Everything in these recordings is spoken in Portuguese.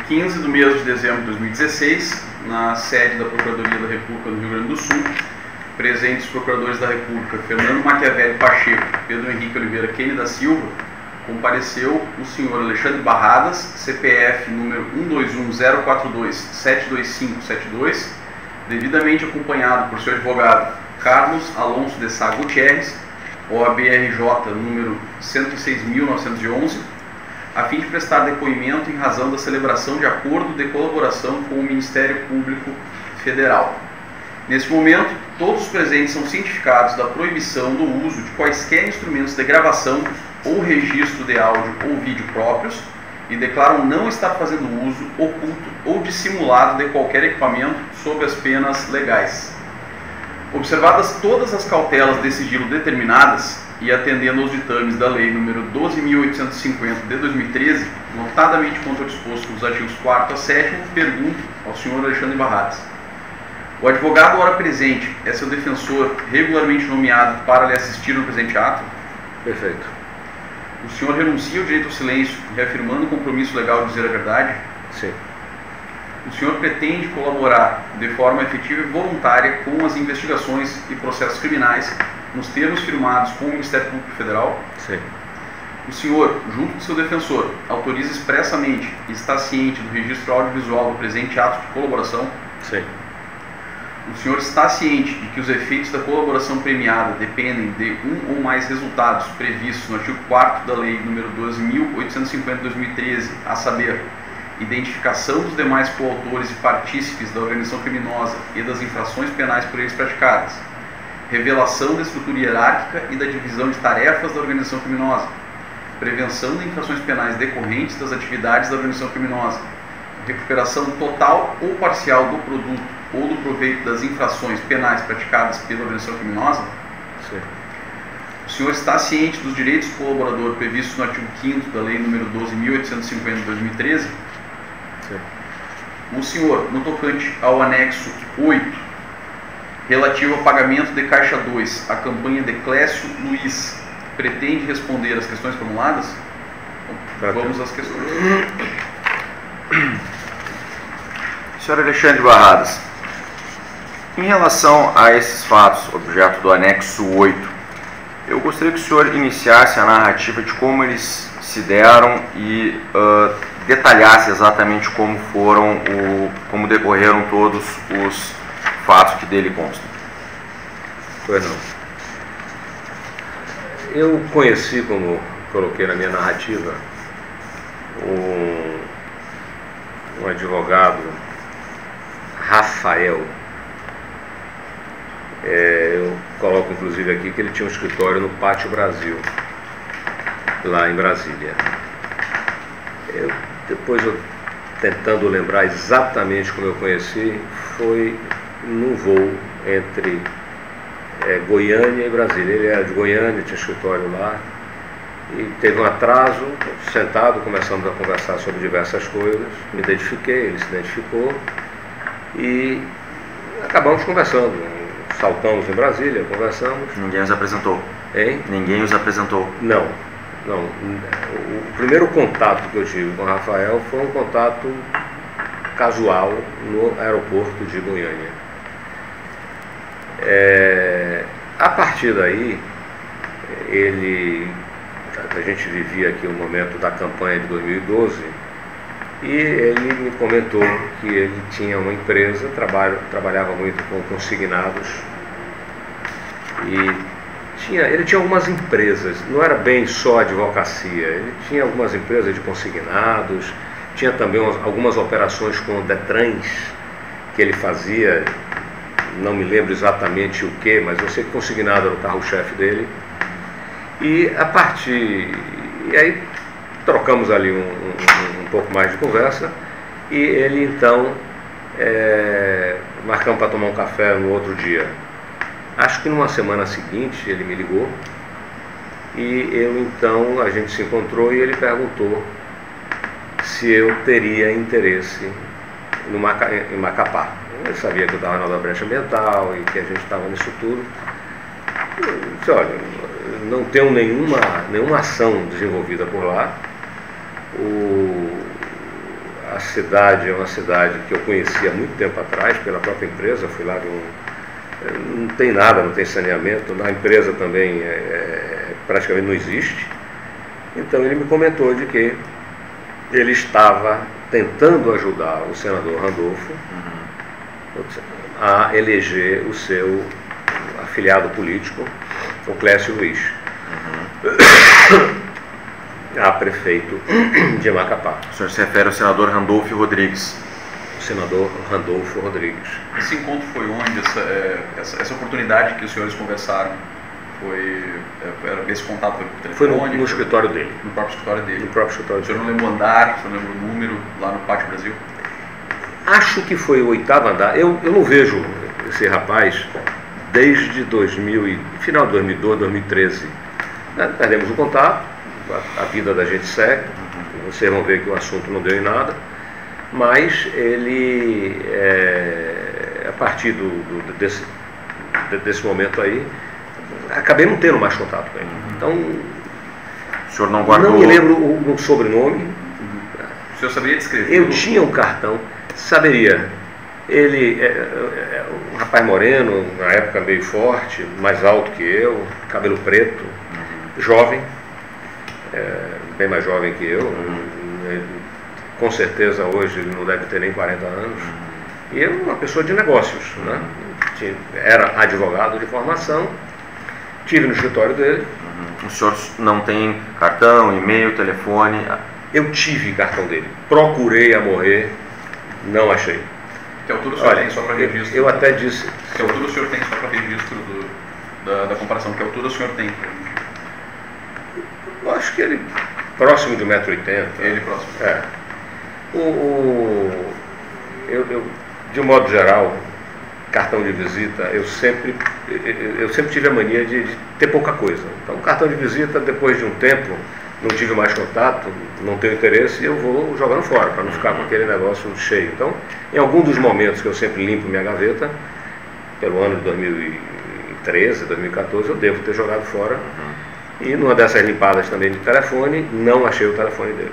15 do mês de dezembro de 2016, na sede da Procuradoria da República do Rio Grande do Sul, presentes os procuradores da República Fernando Maquiavelli Pacheco, Pedro Henrique Oliveira Kene da Silva, compareceu o senhor Alexandre Barradas, CPF número 12104272572572, devidamente acompanhado por seu advogado Carlos Alonso de Sá Gutierrez, OAB-RJ número 106.911, a fim de prestar depoimento em razão da celebração de acordo de colaboração com o Ministério Público Federal. Neste momento, todos os presentes são cientificados da proibição do uso de quaisquer instrumentos de gravação ou registro de áudio ou vídeo próprios e declaram não estar fazendo uso oculto ou dissimulado de qualquer equipamento sob as penas legais. Observadas todas as cautelas de sigilo determinadas e atendendo aos ditames da Lei nº 12.850 de 2013, notadamente quanto ao disposto nos artigos 4º a 7º, pergunto ao senhor Alexandre Barradas. O advogado ora presente é seu defensor regularmente nomeado para lhe assistir no presente ato? Perfeito. O senhor renuncia ao direito ao silêncio, reafirmando o compromisso legal de dizer a verdade? Sim. O senhor pretende colaborar de forma efetiva e voluntária com as investigações e processos criminais nos termos firmados com o Ministério Público Federal? Sim. O senhor, junto de seu defensor, autoriza expressamente e está ciente do registro audiovisual do presente ato de colaboração? Sim. O senhor está ciente de que os efeitos da colaboração premiada dependem de um ou mais resultados previstos no artigo 4º da Lei nº 12.850 de 2013, a saber, identificação dos demais coautores e partícipes da organização criminosa e das infrações penais por eles praticadas, revelação da estrutura hierárquica e da divisão de tarefas da organização criminosa, prevenção de infrações penais decorrentes das atividades da organização criminosa, recuperação total ou parcial do produto ou do proveito das infrações penais praticadas pela organização criminosa? Sim. O senhor está ciente dos direitos do colaborador previstos no artigo 5º da Lei nº 12.850 de 2013? Sim. O senhor, no tocante ao anexo 8, relativo ao pagamento de Caixa 2, a campanha de Clécio Luiz, pretende responder às questões formuladas? Vamos às questões. Senhor Alexandre Barradas, em relação a esses fatos, objeto do anexo 8, eu gostaria que o senhor iniciasse a narrativa de como eles se deram e detalhasse exatamente como como decorreram todos os fatos que dele constam. Pois não. Eu conheci, como coloquei na minha narrativa, um advogado, Rafael. Eu coloco inclusive aqui que ele tinha um escritório no Pátio Brasil, lá em Brasília. Depois eu tentando lembrar exatamente como eu conheci, foi num voo entre Goiânia e Brasília. Ele era de Goiânia, tinha escritório lá, e teve um atraso, sentado, começamos a conversar sobre diversas coisas, me identifiquei, ele se identificou, e acabamos conversando, saltamos em Brasília, conversamos. Ninguém os apresentou? Hein? Ninguém os apresentou? Não. O primeiro contato que eu tive com o Rafael foi um contato casual no aeroporto de Goiânia. A partir daí, a gente vivia aqui o momento da campanha de 2012, e ele me comentou que ele tinha uma empresa, trabalhava muito com consignados, e ele tinha algumas empresas, não era bem só advocacia, ele tinha algumas empresas de consignados, tinha também algumas operações com Detrans que ele fazia, não me lembro exatamente o que, mas eu sei que consignado era o carro-chefe dele. E aí trocamos ali um pouco mais de conversa, e ele então marcamos para tomar um café no outro dia. Acho que numa semana seguinte ele me ligou, e a gente se encontrou e ele perguntou se eu teria interesse em Macapá. Eu sabia que eu estava na Odebrecht Ambiental e que a gente estava nisso tudo. Eu disse, olha, não tenho nenhuma ação desenvolvida por lá. a cidade é uma cidade que eu conhecia há muito tempo atrás, pela própria empresa, fui lá não tem nada, não tem saneamento, na empresa também praticamente não existe. Então ele me comentou de que ele estava tentando ajudar o senador Randolfo a eleger o seu afiliado político, o Clécio Luiz, a prefeito de Macapá. O senhor se refere ao senador Randolfo Rodrigues? O senador Randolfo Rodrigues. Esse encontro foi onde? Essa oportunidade que os senhores conversaram? Esse contato foi por telefone? Foi no escritório dele. No próprio escritório dele? No próprio escritório dele. O senhor não lembra o andar, o senhor lembra o número lá no Pátio Brasil? Acho que foi o 8º andar. Eu não vejo esse rapaz desde final de 2012, 2013. Perdemos o contato, a vida da gente segue, vocês vão ver que o assunto não deu em nada, mas ele, a partir desse momento aí, acabei não tendo mais contato com ele. Então, o senhor não guardou... Não me lembro o sobrenome. O senhor saberia descrever? Eu tinha um cartão, saberia. Ele é um rapaz moreno, na época meio forte, mais alto que eu, cabelo preto, jovem, bem mais jovem que eu, com certeza hoje ele não deve ter nem 40 anos. E eu, uma pessoa de negócios, né? Era advogado de formação, tive no escritório dele. O senhor não tem cartão, e-mail, telefone? Eu tive cartão dele, procurei a morrer, não achei. Que altura o senhor tem só para registro? Eu até disse... Que altura o senhor tem só para registro da comparação? Que altura o senhor tem? Eu acho que ele próximo de 1,80 m. Ele próximo? É. De um modo geral, cartão de visita, eu sempre tive a mania de ter pouca coisa. Então, cartão de visita, depois de um tempo, não tive mais contato, não tenho interesse e eu vou jogando fora, para não ficar com aquele negócio cheio. Então, em algum dos momentos que eu sempre limpo minha gaveta, pelo ano de 2013, 2014, eu devo ter jogado fora. E numa dessas limpadas também de telefone, não achei o telefone dele.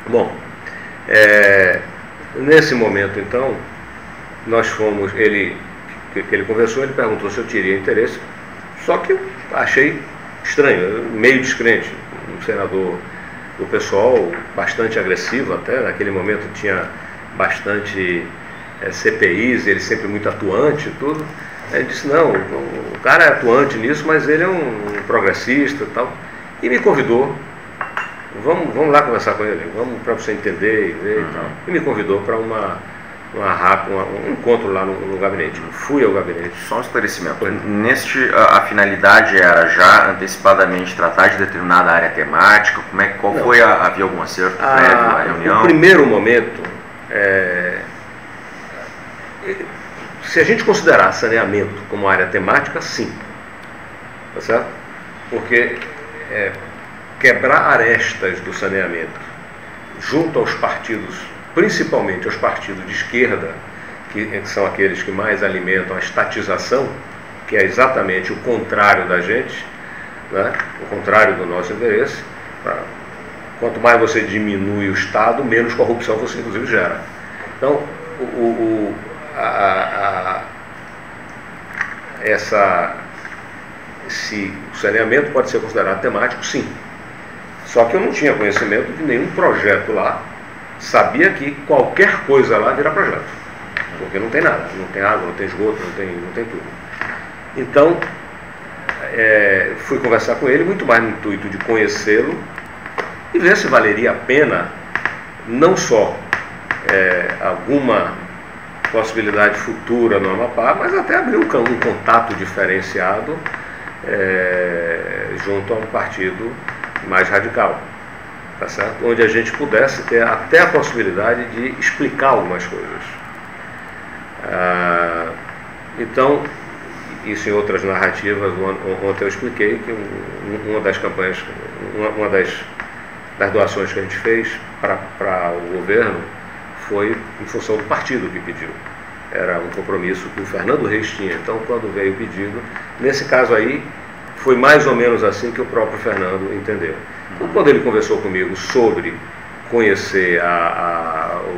Bom, nesse momento então, nós fomos, ele conversou, ele perguntou se eu teria interesse, só que eu achei estranho, meio descrente, um senador do PSOL, bastante agressivo até, naquele momento tinha bastante CPIs, ele sempre muito atuante e tudo. Ele disse, não, o cara é atuante nisso, mas ele é um progressista e tal. E me convidou, vamos lá conversar com ele, vamos para você entender e ver e tal. E me convidou para um encontro lá no gabinete. Fui ao gabinete. Só um esclarecimento. A finalidade era já antecipadamente tratar de determinada área temática? Havia algum acerto prévio à reunião? No primeiro momento, se a gente considerar saneamento como área temática, sim. Tá certo? Porque quebrar arestas do saneamento junto aos partidos, principalmente aos partidos de esquerda, que são aqueles que mais alimentam a estatização, que é exatamente o contrário da gente, né? O contrário do nosso interesse. Quanto mais você diminui o Estado, menos corrupção você inclusive gera. Então, o saneamento pode ser considerado temático, sim. Só que eu não tinha conhecimento de nenhum projeto lá. Sabia que qualquer coisa lá vira projeto, porque não tem nada, não tem água, não tem esgoto, não tem tudo. Então, fui conversar com ele, muito mais no intuito de conhecê-lo e ver se valeria a pena não só alguma possibilidade futura no Amapá, mas até abrir um contato diferenciado junto a um partido mais radical, tá certo? Onde a gente pudesse ter até a possibilidade de explicar algumas coisas. Então, isso em outras narrativas, ontem eu expliquei que uma das campanhas, uma das doações que a gente fez para o governo foi em função do partido que pediu. Era um compromisso que o Fernando Reis tinha. Então, quando veio o pedido, nesse caso aí, foi mais ou menos assim que o próprio Fernando entendeu. Então, quando ele conversou comigo sobre conhecer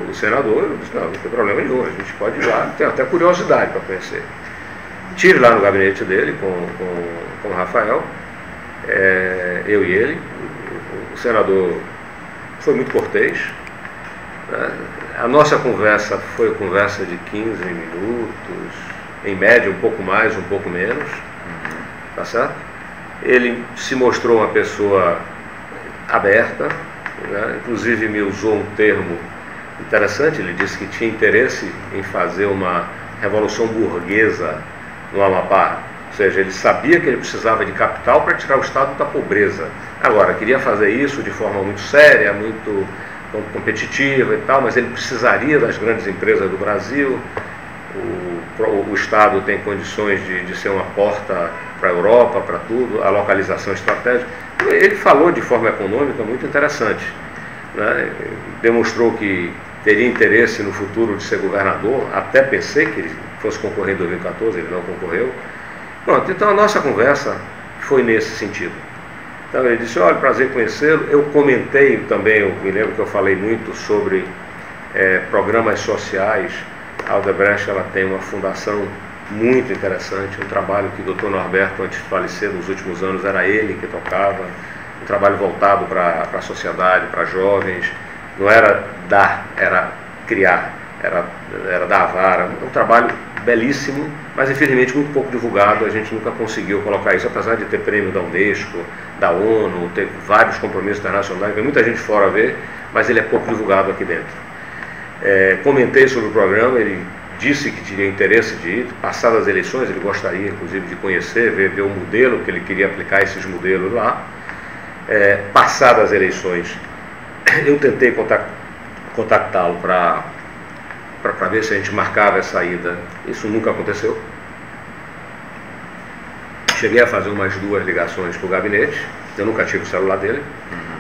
o senador. Eu disse, não tem problema nenhum, a gente pode ir lá, tem até curiosidade para conhecer. Estive lá no gabinete dele com o Rafael, eu e ele. O senador foi muito cortês, né? A nossa conversa foi conversa de 15 minutos, em média um pouco mais, um pouco menos, tá certo? Ele se mostrou uma pessoa aberta, né? Inclusive me usou um termo interessante. Ele disse que tinha interesse em fazer uma revolução burguesa no Amapá, ou seja, ele sabia que ele precisava de capital para tirar o Estado da pobreza. Agora, queria fazer isso de forma muito séria, muito competitiva e tal, mas ele precisaria das grandes empresas do Brasil. O Estado tem condições de ser uma porta para a Europa, para tudo, a localização estratégica. Ele falou de forma econômica muito interessante, né? Demonstrou que teria interesse no futuro de ser governador. Até pensei que ele fosse concorrer em 2014, ele não concorreu. Pronto, então a nossa conversa foi nesse sentido. Então ele disse, olha, prazer em conhecê-lo. Eu comentei também, eu me lembro que eu falei muito sobre programas sociais. A Odebrecht, ela tem uma fundação muito interessante, um trabalho que o Dr. Norberto, antes de falecer, nos últimos anos, era ele que tocava, um trabalho voltado para a sociedade, para jovens. Não era dar, era criar, era dar a vara. Um trabalho belíssimo, mas infelizmente muito pouco divulgado. A gente nunca conseguiu colocar isso, apesar de ter prêmio da Unesco, da ONU, ter vários compromissos internacionais, vem muita gente fora ver, mas ele é pouco divulgado aqui dentro. Comentei sobre o programa, ele disse que tinha interesse de ir. Passadas as eleições, ele gostaria inclusive de conhecer, ver o modelo, que ele queria aplicar esses modelos lá. Passadas as eleições, eu tentei contactá-lo para ver se a gente marcava essa ida. Isso nunca aconteceu. Cheguei a fazer umas 2 ligações para o gabinete. Eu nunca tive o celular dele,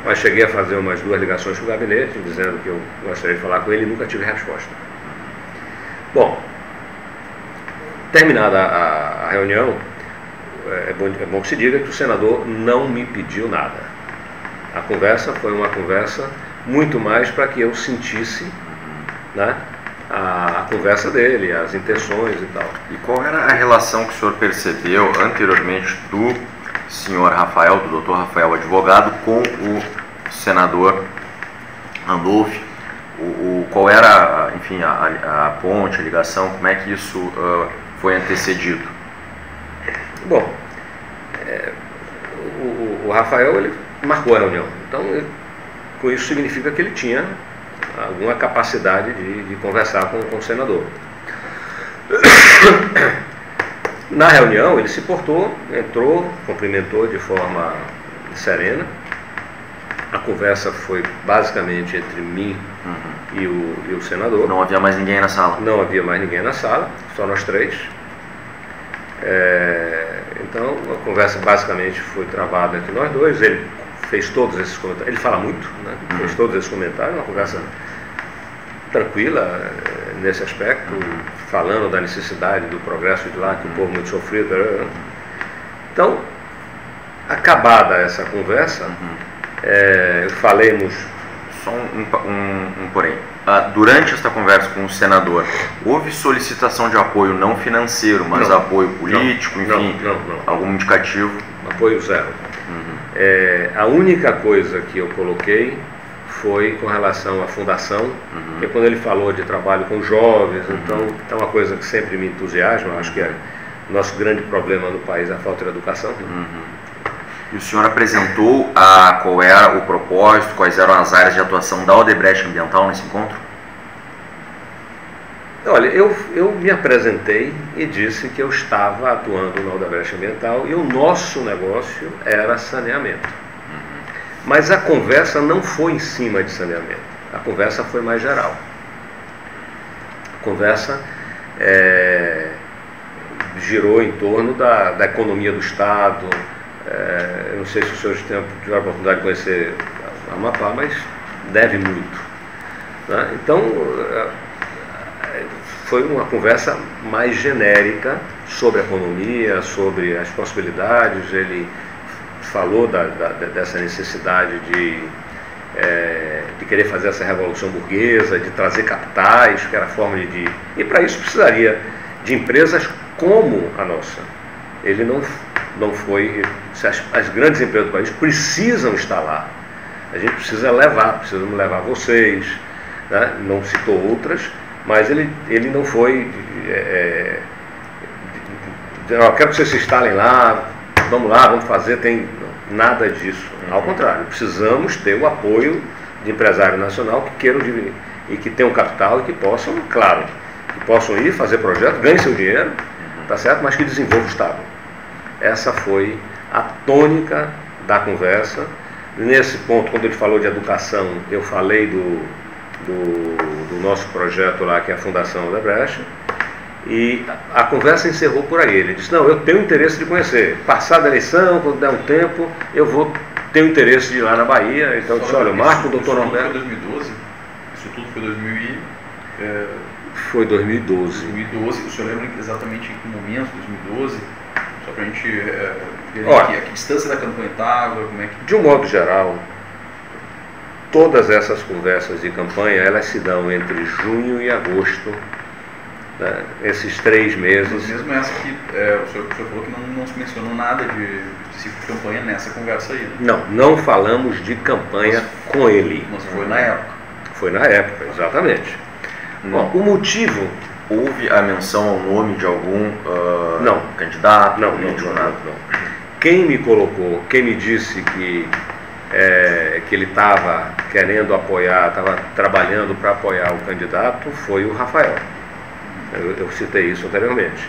mas cheguei a fazer umas 2 ligações para o gabinete, dizendo que eu gostaria de falar com ele, e nunca tive resposta. Bom, terminada a reunião, é bom que se diga que o senador não me pediu nada. A conversa foi uma conversa muito mais para que eu sentisse, né, a conversa dele, as intenções e tal. E qual era a relação que o senhor percebeu anteriormente do senhor Rafael, do doutor Rafael advogado, com o senador Randolph? Qual era, enfim, a ponte, a ligação, como é que isso foi antecedido? Bom, o Rafael, ele marcou a reunião, então com isso significa que ele tinha alguma capacidade de conversar com o senador. Na reunião ele se portou, entrou, cumprimentou de forma serena. A conversa foi basicamente entre mim e o senador. Não havia mais ninguém na sala? Não havia mais ninguém na sala, só nós 3. Então a conversa basicamente foi travada entre nós 2. Ele fez todos esses comentários, ele fala muito, né? Fez todos esses comentários, uma conversa tranquila nesse aspecto, falando da necessidade do progresso de lá, que o povo muito sofrido. Então, acabada essa conversa, falemos... Só um porém. Durante esta conversa com o senador, houve solicitação de apoio não financeiro, mas não, apoio político, enfim, não. Algum indicativo? Apoio zero. A única coisa que eu coloquei foi com relação à fundação, porque quando ele falou de trabalho com jovens, então é uma coisa que sempre me entusiasma. Acho que o nosso grande problema no país é a falta de educação. E o senhor apresentou qual era o propósito, quais eram as áreas de atuação da Odebrecht Ambiental nesse encontro? Olha, eu me apresentei e disse que eu estava atuando na Odebrecht Ambiental e o nosso negócio era saneamento. Mas a conversa não foi em cima de saneamento, a conversa foi mais geral. A conversa girou em torno da economia do Estado. Eu não sei se os senhores tiveram a oportunidade de conhecer a Amapá, mas deve muito, né? Então, foi uma conversa mais genérica sobre a economia, sobre as possibilidades. Ele falou dessa necessidade de querer fazer essa revolução burguesa, de trazer capitais, que era a forma de... E para isso precisaria de empresas como a nossa. Ele não foi... As grandes empresas do país precisam estar lá. A gente precisa precisamos levar vocês, né? Não citou outras, mas ele não foi... eu quero que vocês se instalem lá, vamos fazer, nada disso. Ao contrário, precisamos ter o apoio de empresário nacional que queiram e que tenham capital e que possam, claro, que possam ir fazer projetos, ganhem seu dinheiro, tá certo? Mas que desenvolvam o Estado. Essa foi a tônica da conversa. Nesse ponto, quando ele falou de educação, eu falei do nosso projeto lá, que é a Fundação Odebrecht, e a conversa encerrou por aí. Ele disse, não, eu tenho interesse de conhecer. Passada a eleição, quando der um tempo, eu vou ter o interesse de ir lá na Bahia. Então eu disse, olha, marco o doutor Norberto. Isso tudo foi 2012? Foi 2012. 2012, o senhor lembra exatamente em que momento, 2012? Só para a gente ver olha, a que distância da campanha estava, como é que... De um modo geral, todas essas conversas de campanha, elas se dão entre junho e agosto, né? Esses 3 meses. Mas mesmo essa que o senhor falou que não se mencionou nada de específico de campanha nessa conversa aí, né? Não falamos de campanha com ele. Mas foi na época. Foi na época, exatamente. Bom, o motivo... Houve a menção ao nome de algum candidato? Não. Quem me colocou, quem me disse que ele estava querendo apoiar, estava trabalhando para apoiar o candidato, foi o Rafael. Eu citei isso anteriormente.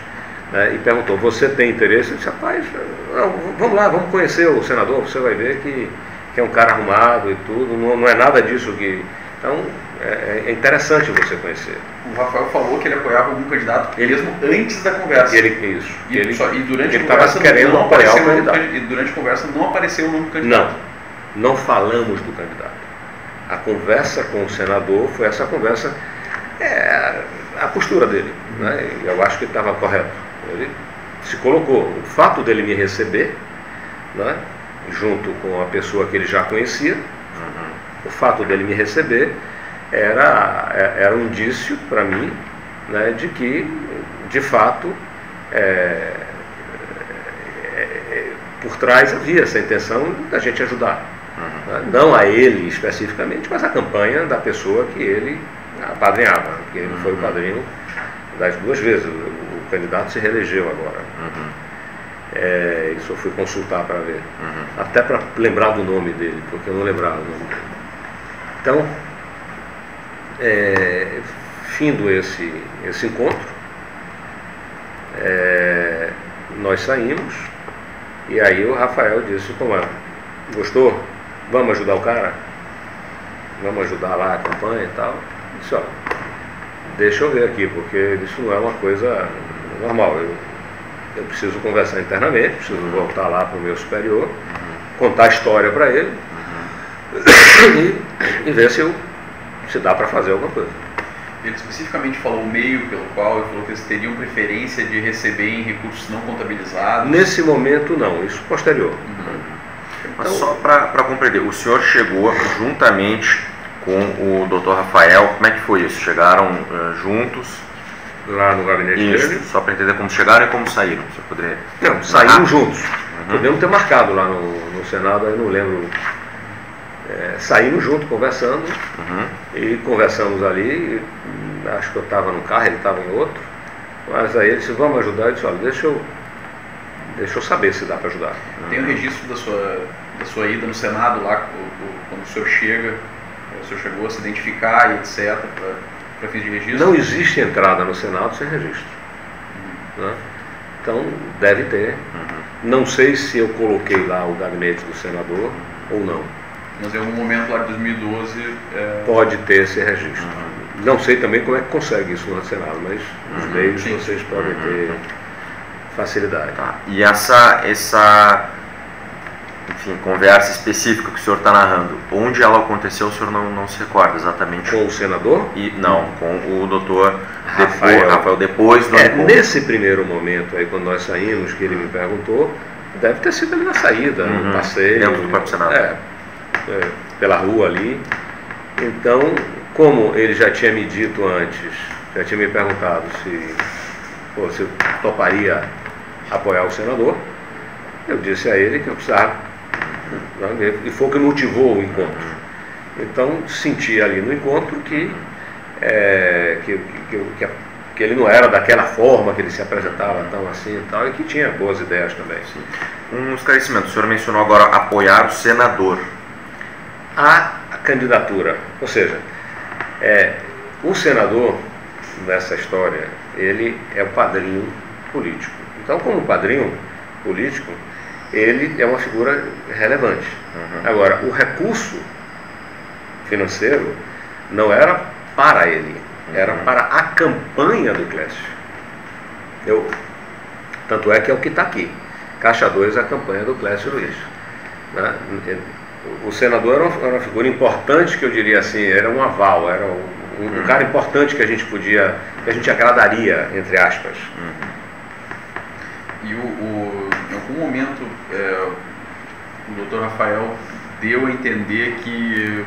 E perguntou, você tem interesse? Eu disse, rapaz, vamos lá, vamos conhecer o senador, você vai ver que é um cara arrumado e tudo, não é nada disso que... Então, é interessante você conhecer. O Rafael falou que ele apoiava algum candidato mesmo antes da conversa. Ele durante a estava querendo apoiar o candidato. E durante a conversa não apareceu o nome do candidato. Não falamos do candidato. A conversa com o senador foi essa conversa, a postura dele, né? Eu acho que estava correto. Ele se colocou. O fato dele me receber, né, junto com a pessoa que ele já conhecia, o fato dele me receber era um indício para mim, né, de que, de fato, por trás havia essa intenção da gente ajudar. Não a ele especificamente, mas a campanha da pessoa que ele apadrinhava, porque ele foi o padrinho das 2 vezes. O candidato se reelegeu agora. Isso eu fui consultar para ver. Até para lembrar do nome dele, porque eu não lembrava o nome dele. Então, findo esse encontro, nós saímos, e aí o Rafael disse, gostou? Vamos ajudar o cara? Vamos ajudar lá a campanha e tal? Eu disse, deixa eu ver aqui, porque isso não é uma coisa normal. Eu preciso conversar internamente, preciso voltar lá para o meu superior, contar a história para ele, e ver se dá para fazer alguma coisa. Ele especificamente falou o meio pelo qual ele falou que eles teriam preferência de receber em recursos não contabilizados? Nesse momento não, isso posterior. Mas só para compreender, o senhor chegou juntamente com o Dr. Rafael, como é que foi isso? Chegaram juntos? Lá no gabinete dele? Só para entender como chegaram e como saíram. Você poderia... Não, saímos juntos. Podemos ter marcado lá no Senado, eu não lembro. Saímos juntos, conversando, e conversamos ali, acho que eu estava num carro, ele estava em outro, mas aí ele disse, vamos ajudar, eu disse, olha, deixa eu saber se dá para ajudar. Tem o registro da sua ida no Senado lá, quando o senhor chegou a se identificar e etc, para fins de registro? Não existe entrada no Senado sem registro. Né? Então, deve ter. Não sei se eu coloquei lá o gabinete do senador ou não. Mas em algum momento lá de 2012... Pode ter esse registro. Não sei também como é que consegue isso no Senado, mas os meios vocês podem ter facilidade. E essa conversa específica que o senhor está narrando, onde ela aconteceu, o senhor não se recorda exatamente? Com o senador? Não, com o doutor Rafael, depois do encontro. Nesse primeiro momento, aí, quando nós saímos, que ele me perguntou, deve ter sido ali na saída, no passeio. Dentro do próprio Senado. pela rua ali. Então, como ele já tinha me dito antes, já tinha me perguntado se você toparia apoiar o senador, eu disse a ele que eu precisava, e foi o que motivou o encontro. Então, senti ali no encontro que ele não era daquela forma, que ele se apresentava tão assim e tal, e que tinha boas ideias também. Sim. Um esclarecimento, o senhor mencionou agora apoiar o senador. A candidatura, ou seja, o senador, nessa história, ele é o padrinho político. Então, como padrinho político, ele é uma figura relevante. Agora, o recurso financeiro não era para ele, era para a campanha do Clécio. Tanto é que é o que está aqui. Caixa 2, a campanha do Clécio Luiz. Né? O senador era uma figura importante, que eu diria assim, era um aval, era um cara importante que a gente agradaria, entre aspas. E em algum momento o doutor Rafael deu a entender que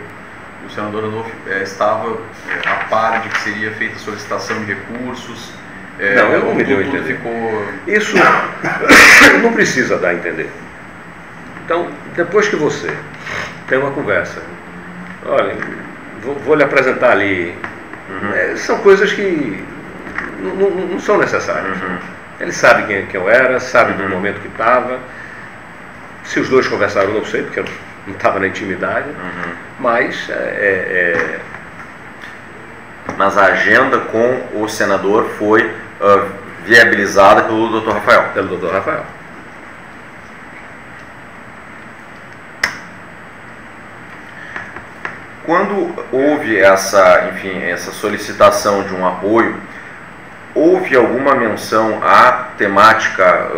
o senador Adolfo estava a par de que seria feita solicitação de recursos. Não, eu não me deu a entender. Isso não precisa dar a entender. Então, depois que você tem uma conversa, olha, vou lhe apresentar ali, são coisas que não são necessárias. Ele sabe quem eu era, sabe do momento que estava. Se os dois conversaram, eu não sei, porque eu não estava na intimidade, mas a agenda com o senador foi viabilizada pelo Dr. Rafael. Pelo Dr. Rafael. Quando houve essa solicitação de um apoio, houve alguma menção à temática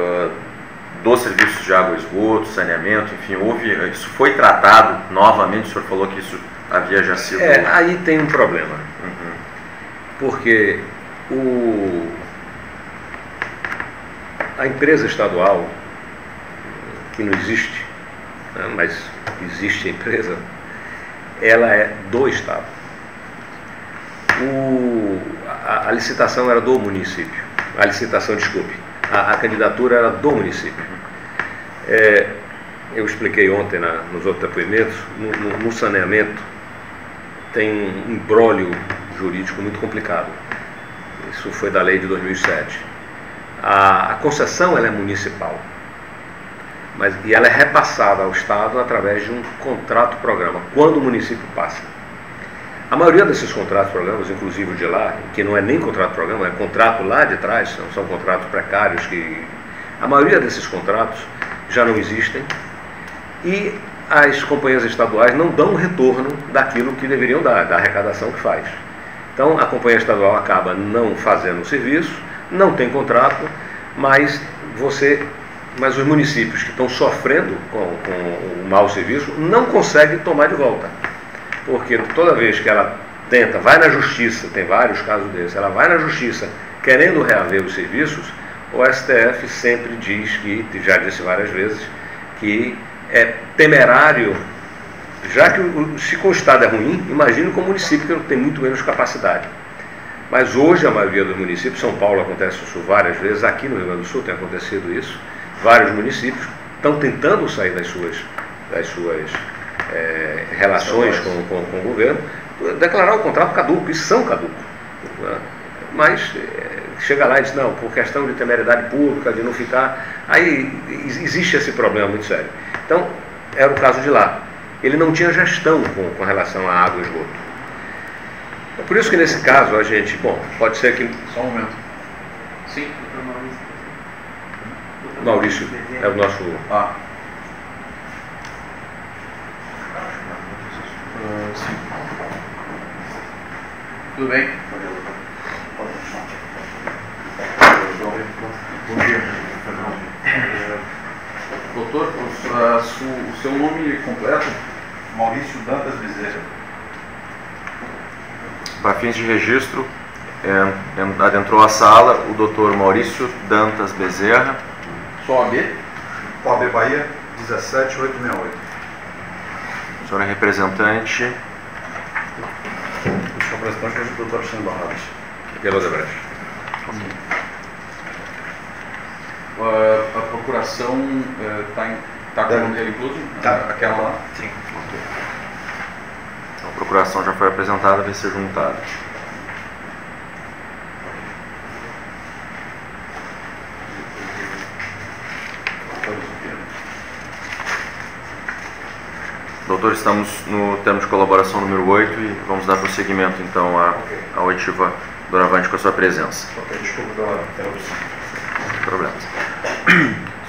dos serviços de água e esgoto, saneamento, enfim, isso foi tratado novamente? O senhor falou que isso havia já sido... Aí tem um problema, porque a empresa estadual, que não existe, né, mas existe a empresa, ela é do Estado. A licitação era do município. A candidatura era do município. Eu expliquei ontem nos outros depoimentos, no saneamento tem um imbróglio jurídico muito complicado. Isso foi da lei de 2007. A concessão ela é municipal, e ela é repassada ao Estado através de um contrato-programa, quando o município passa. A maioria desses contratos-programas, inclusive o de lá, que não é nem contrato-programa, é contrato lá de trás, são contratos precários, a maioria desses contratos já não existem, e as companhias estaduais não dão retorno daquilo que deveriam dar, da arrecadação que faz. Então, a companhia estadual acaba não fazendo o serviço, não tem contrato, mas os municípios que estão sofrendo com o mau serviço não conseguem tomar de volta. Porque toda vez que ela vai na justiça, tem vários casos desses, ela vai na justiça querendo reaver os serviços, o STF sempre diz já disse várias vezes, que é temerário, já que se o Estado é ruim, imagine com o município que tem muito menos capacidade. Mas hoje a maioria dos municípios, São Paulo acontece isso várias vezes, aqui no Rio Grande do Sul tem acontecido isso, vários municípios estão tentando sair das suas relações com o governo, declarar o contrato caduco, e são caducos. Né? Mas chega lá e diz, não, por questão de temeridade pública, de não ficar... Aí existe esse problema muito sério. Então, era o caso de lá. Ele não tinha gestão com relação à água e esgoto. É por isso que nesse caso a gente... Bom, pode ser que... Só um momento. Sim. Maurício é o nosso... Sim. Tudo bem? Bom dia. Doutor, o seu nome completo? Maurício Dantas Bezerra. Para fins de registro, adentrou a sala o Dr. Maurício Dantas Bezerra. Só OAB? OAB Bahia 17868. Senhora representante. O senhor representante é o Dr. Alexandre Barradas. Pelo Odebrecht. A procuração está com o nome dele incluso? Tá. Aquela lá? Sim. Então, a procuração já foi apresentada, vai ser juntada. Doutor, estamos no termo de colaboração número 8 e vamos dar prosseguimento, então, à oitiva doravante com a sua presença. Ok, desculpa pela interrupção. Sem problemas.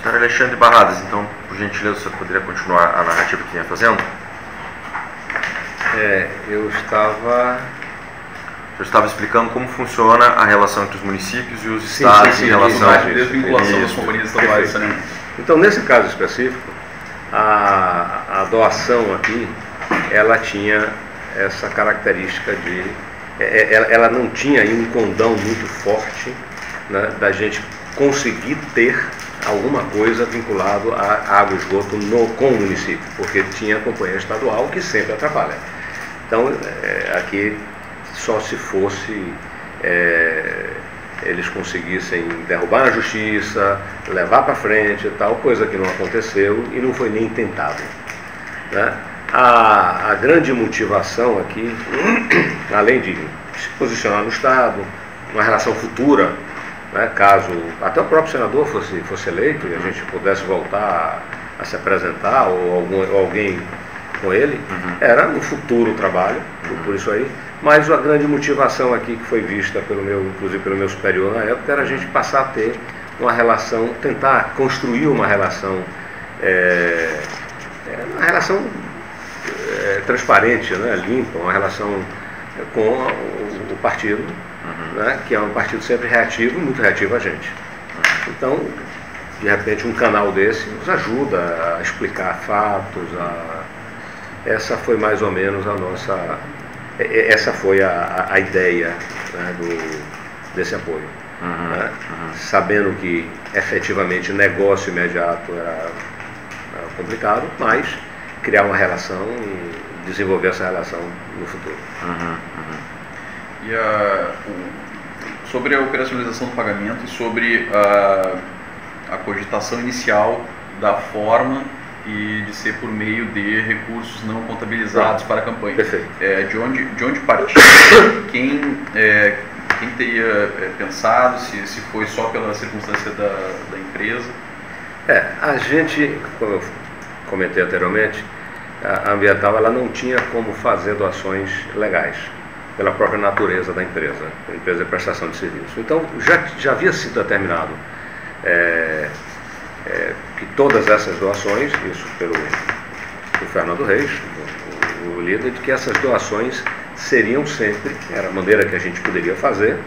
Senhor Alexandre Barradas, então, por gentileza, o senhor poderia continuar a narrativa que vinha fazendo? Eu estava... O senhor estava explicando como funciona a relação entre os municípios e os estados em relação a desvinculação das companhias estaduais. Perfeito. Então, nesse caso específico, a doação aqui, ela tinha essa característica de... Ela não tinha aí um condão muito forte, né, da gente conseguir ter alguma coisa vinculado à água e esgoto com o município, porque tinha a companhia estadual que sempre atrapalha. Então, aqui só se fosse eles conseguissem derrubar na justiça, levar para frente e tal, coisa que não aconteceu e não foi nem tentado, né? A grande motivação aqui, além de se posicionar no Estado, uma relação futura, né, caso até o próprio senador fosse eleito e a gente pudesse voltar a se apresentar ou alguém com ele, era um futuro trabalho, por isso aí. Mas a grande motivação aqui que foi vista inclusive pelo meu superior na época, era a gente passar a ter uma relação, tentar construir uma relação, transparente, né, limpa, uma relação com o partido, né, que é um partido sempre reativo, muito reativo a gente. Então, de repente, um canal desse nos ajuda a explicar fatos. Essa foi mais ou menos essa foi a ideia, né, desse apoio. Né? Sabendo que efetivamente negócio imediato era complicado, mas criar uma relação e desenvolver essa relação no futuro. E sobre a operacionalização do pagamento e sobre a cogitação inicial da forma e de ser por meio de recursos não contabilizados para a campanha. Perfeito. De onde partiu? Quem teria pensado, se foi só pela circunstância da empresa? A gente, como eu comentei anteriormente, a Ambiental ela não tinha como fazer doações legais, pela própria natureza da empresa, a empresa de prestação de serviço. Então, já havia sido determinado que todas essas doações, isso pelo Fernando Reis, o líder, de que essas doações seriam sempre, era a maneira que a gente poderia fazer,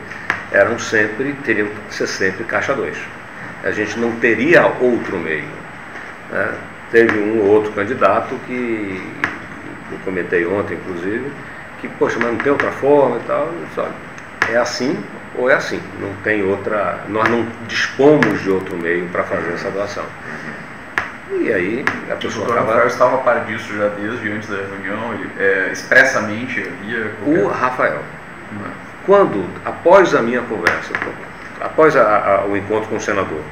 teriam que ser sempre caixa 2. A gente não teria outro meio, né? Teve um ou outro candidato que eu comentei ontem, inclusive, que, poxa, mas não tem outra forma e tal. Eu disse, olha, é assim ou é assim, não tem outra, nós não dispomos de outro meio para fazer essa doação. E aí a pessoa acaba... O Rafael estava a par disso já desde antes da reunião, ele expressamente havia... O Rafael, quando, após a minha conversa, após o encontro com o senador,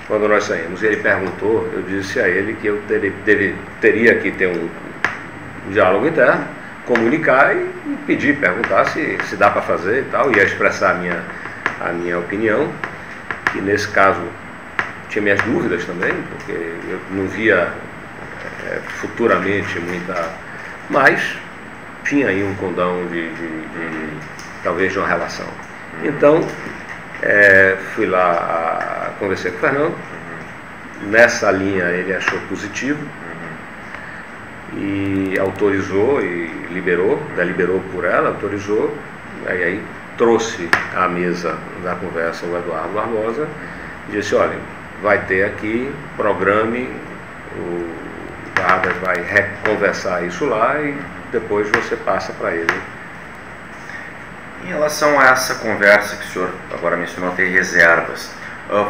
quando nós saímos, ele perguntou, eu disse a ele que eu teria que ter um diálogo interno, comunicar e pedir, perguntar se dá para fazer e tal, ia expressar a minha opinião, e nesse caso tinha minhas dúvidas também, porque eu não via futuramente muita, mas tinha aí um condão talvez de uma relação. Então, fui lá, conversei com o Fernando, nessa linha ele achou positivo, e autorizou e deliberou por ela, autorizou, aí trouxe à mesa da conversa o Eduardo Barbosa e disse, olha, vai ter aqui, programe, o Barbosa vai reconversar isso lá e depois você passa para ele. Em relação a essa conversa que o senhor agora mencionou, ter reservas,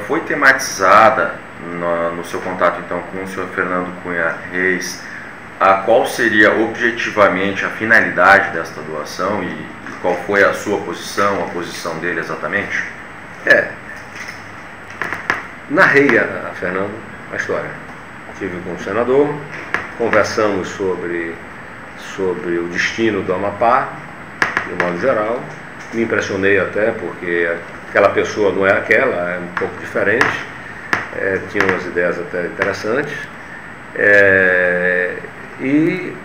foi tematizada no seu contato então com o senhor Fernando Cunha Reis qual seria objetivamente a finalidade desta doação e qual foi a sua posição, a posição dele exatamente? Narrei a Fernando a história. Estive com o senador, conversamos sobre o destino do Amapá, de modo geral. Me impressionei até porque aquela pessoa não é aquela, é um pouco diferente, tinha umas ideias até interessantes. E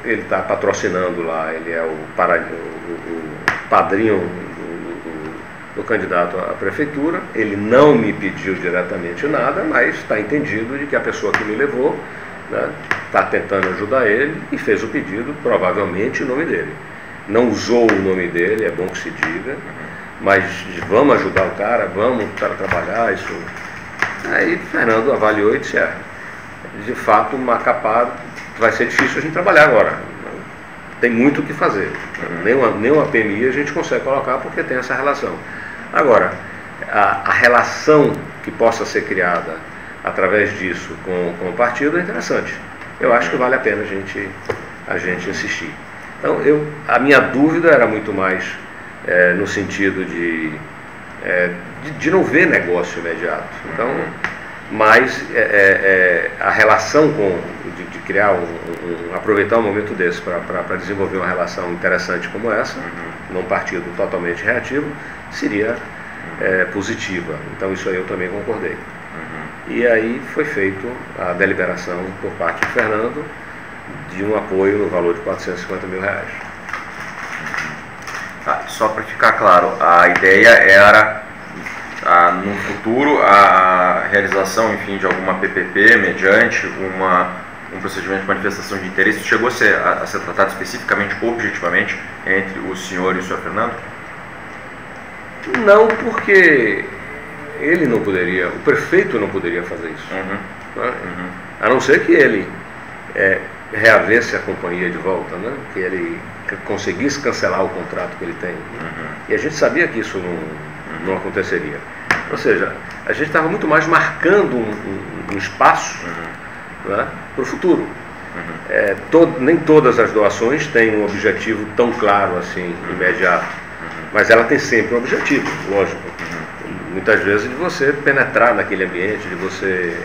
ele está patrocinando lá, ele é o padrinho do candidato à prefeitura. Ele não me pediu diretamente nada, mas está entendido de que a pessoa que me levou está tentando ajudar ele e fez o pedido, provavelmente em nome dele. Não usou o nome dele, é bom que se diga, mas vamos ajudar o cara, vamos trabalhar isso. Aí Fernando avaliou e disse, de fato, Macapá vai ser difícil a gente trabalhar agora. Tem muito o que fazer. Nem uma PMI a gente consegue colocar porque tem essa relação. Agora, a relação que possa ser criada através disso com o partido é interessante. Eu acho que vale a pena a gente insistir. Então, a minha dúvida era muito mais no sentido de não ver negócio imediato. Então, mas a relação de criar aproveitar um momento desse para desenvolver uma relação interessante como essa, num partido totalmente reativo, seria positiva. Então isso aí eu também concordei. E aí foi feito a deliberação por parte de Fernando de um apoio no valor de R$450 mil. Só para ficar claro, a ideia era no futuro a realização, enfim, de alguma PPP mediante um procedimento de manifestação de interesse. Chegou a ser tratado especificamente, objetivamente, entre o senhor e o senhor Fernando? Não, porque ele não poderia, o prefeito não poderia fazer isso. A não ser que ele reavesse a companhia de volta, que ele conseguisse cancelar o contrato que ele tem. E a gente sabia que isso não aconteceria. Ou seja, a gente estava muito mais marcando um espaço para o futuro. Nem todas as doações têm um objetivo tão claro assim, imediato, mas ela tem sempre um objetivo, lógico. Muitas vezes de você penetrar naquele ambiente, de você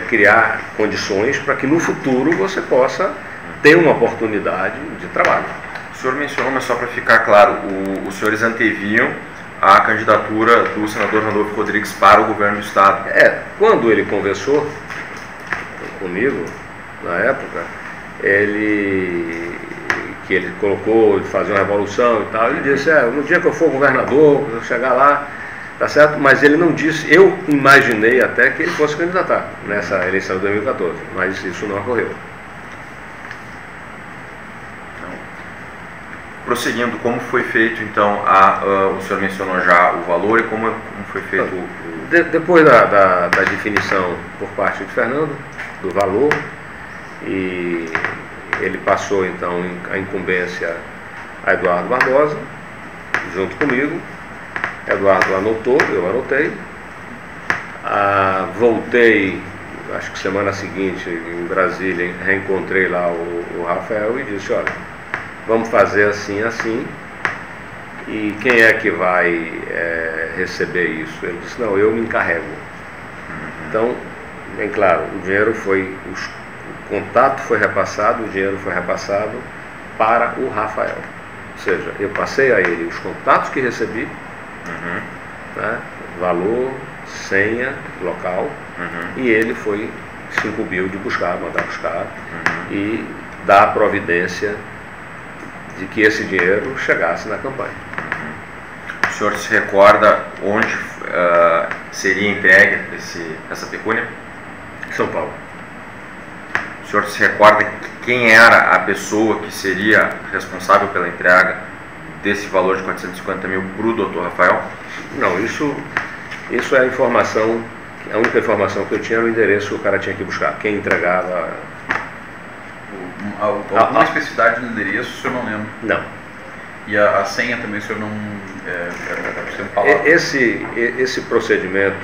criar condições para que no futuro você possa ter uma oportunidade de trabalho. O senhor mencionou, mas só para ficar claro, os senhores anteviam a candidatura do senador Randolfo Rodrigues para o governo do Estado. Quando ele conversou comigo, na época, que ele colocou de fazer uma revolução e tal, ele disse, no dia que eu for governador, eu chegar lá, tá certo? Mas ele não disse, eu imaginei até que ele fosse candidatar nessa eleição de 2014, mas isso não ocorreu. Prosseguindo, como foi feito então, o senhor mencionou já o valor e como foi feito Depois da definição por parte de Fernando, do valor, e ele passou então a incumbência a Eduardo Barbosa, junto comigo. Eduardo anotou, eu anotei. Voltei, acho que semana seguinte, em Brasília, reencontrei lá o Rafael e disse, olha, vamos fazer assim, assim, e quem é que vai receber isso? Ele disse, não, eu me encarrego. Então, bem claro, o dinheiro o contato foi repassado, o dinheiro foi repassado para o Rafael. Ou seja, eu passei a ele os contatos que recebi, valor, senha, local, e ele se incumbiu de mandar buscar e dar a providência de que esse dinheiro chegasse na campanha. O senhor se recorda onde seria entregue essa pecúnia? São Paulo. O senhor se recorda quem era a pessoa que seria responsável pela entrega desse valor de 450 mil para o doutor Rafael? Não, isso é a informação, a única informação que eu tinha era o endereço que o cara tinha que buscar, quem entregava. Alguma especificidade do endereço, o senhor não lembra? Não. E a senha também o senhor não... Esse procedimento,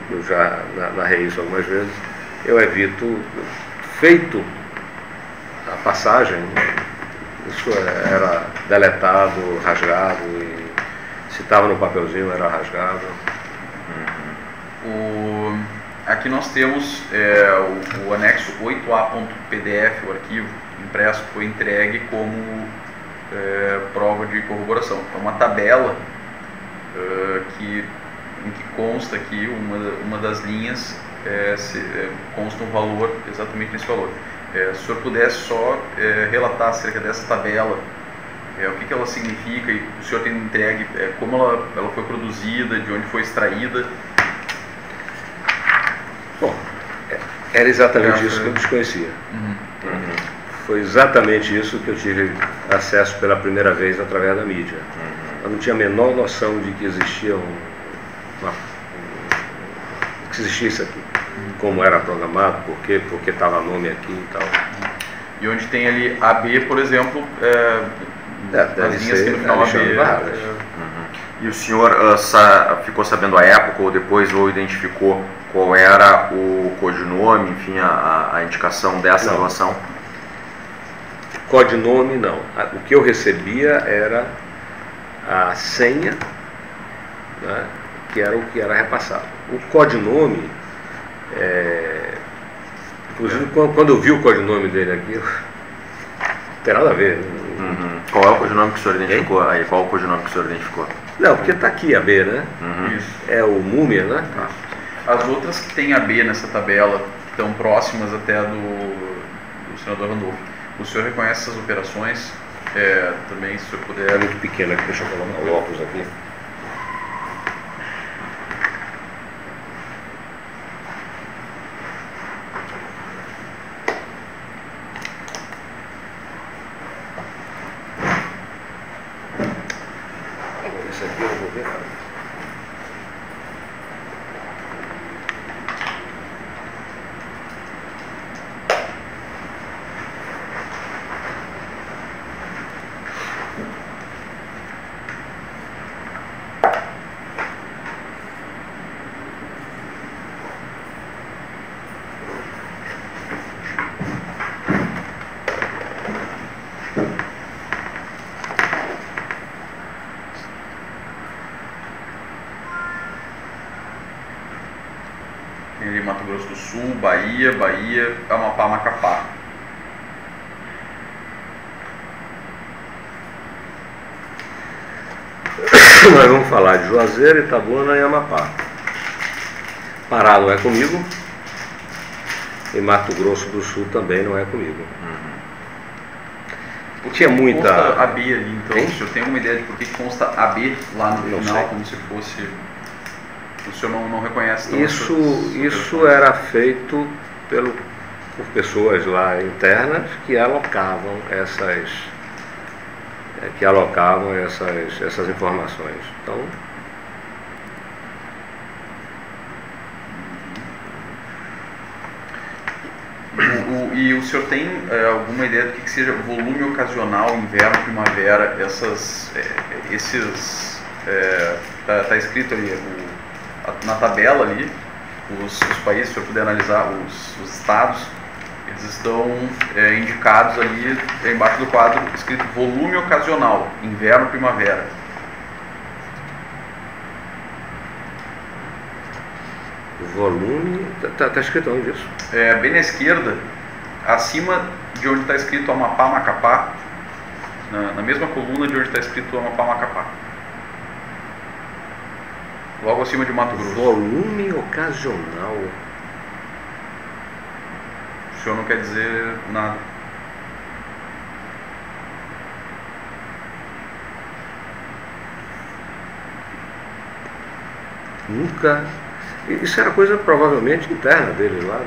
eu já narrei isso algumas vezes, eu evito, feito passagem, isso era deletado, rasgado, e se estava no papelzinho era rasgado. Aqui nós temos o anexo 8A.pdf, o arquivo impresso foi entregue como prova de corroboração. É uma tabela em que consta aqui uma das linhas, consta um valor, exatamente nesse valor. Se o senhor pudesse só relatar acerca dessa tabela, o que ela significa, e o senhor tem entregue, como ela foi produzida, de onde foi extraída. Bom, era exatamente isso que eu desconhecia. Foi exatamente isso que eu tive acesso pela primeira vez através da mídia. Eu não tinha a menor noção de que existia que existia isso aqui. Como era programado, porque estava nome aqui e tal. E onde tem ali AB, por exemplo, as linhas que no final AB. E o senhor ficou sabendo à época ou depois ou identificou qual era o codinome, enfim, a indicação dessa relação? Codinome não. O que eu recebia era a senha, né, que era o que era repassado. O codinome, inclusive quando eu vi o codinome dele aqui, não tem nada a ver. Qual é o codinome que o senhor identificou? Aí, qual é o codinome que o senhor identificou? Não, porque está aqui a B, né? Isso. É o Múmia, né? As outras que tem AB nessa tabela, que estão próximas até do senador Randolfo, o senhor reconhece essas operações? Também, se o senhor puder... É muito pequena aqui, deixa eu colocar o óculos aqui. Esse aqui eu vou ver. Tem Mato Grosso do Sul, Bahia, Amapá, Macapá. Nós vamos falar de Juazeiro, Itabuna e Amapá. Pará não é comigo, e Mato Grosso do Sul também não é comigo. Tinha muita... Consta AB ali, então, o senhor tem uma ideia de por que consta AB lá no final, como se fosse... O senhor não reconhece? Então, isso era feito por pessoas lá internas que alocavam essas informações. Então, e o senhor tem alguma ideia do que seja volume ocasional, inverno, primavera, tá escrito ali na tabela ali, os países, se o senhor puder analisar os estados, eles estão indicados ali embaixo do quadro escrito volume ocasional, inverno, primavera. o volume, tá escrito onde isso? Bem na esquerda, acima de onde está escrito Amapá, Macapá, na mesma coluna de onde está escrito Amapá, Macapá. Logo acima de Mato Grosso. Volume ocasional. O senhor não quer dizer nada. Nunca. Isso era coisa provavelmente interna dele lá,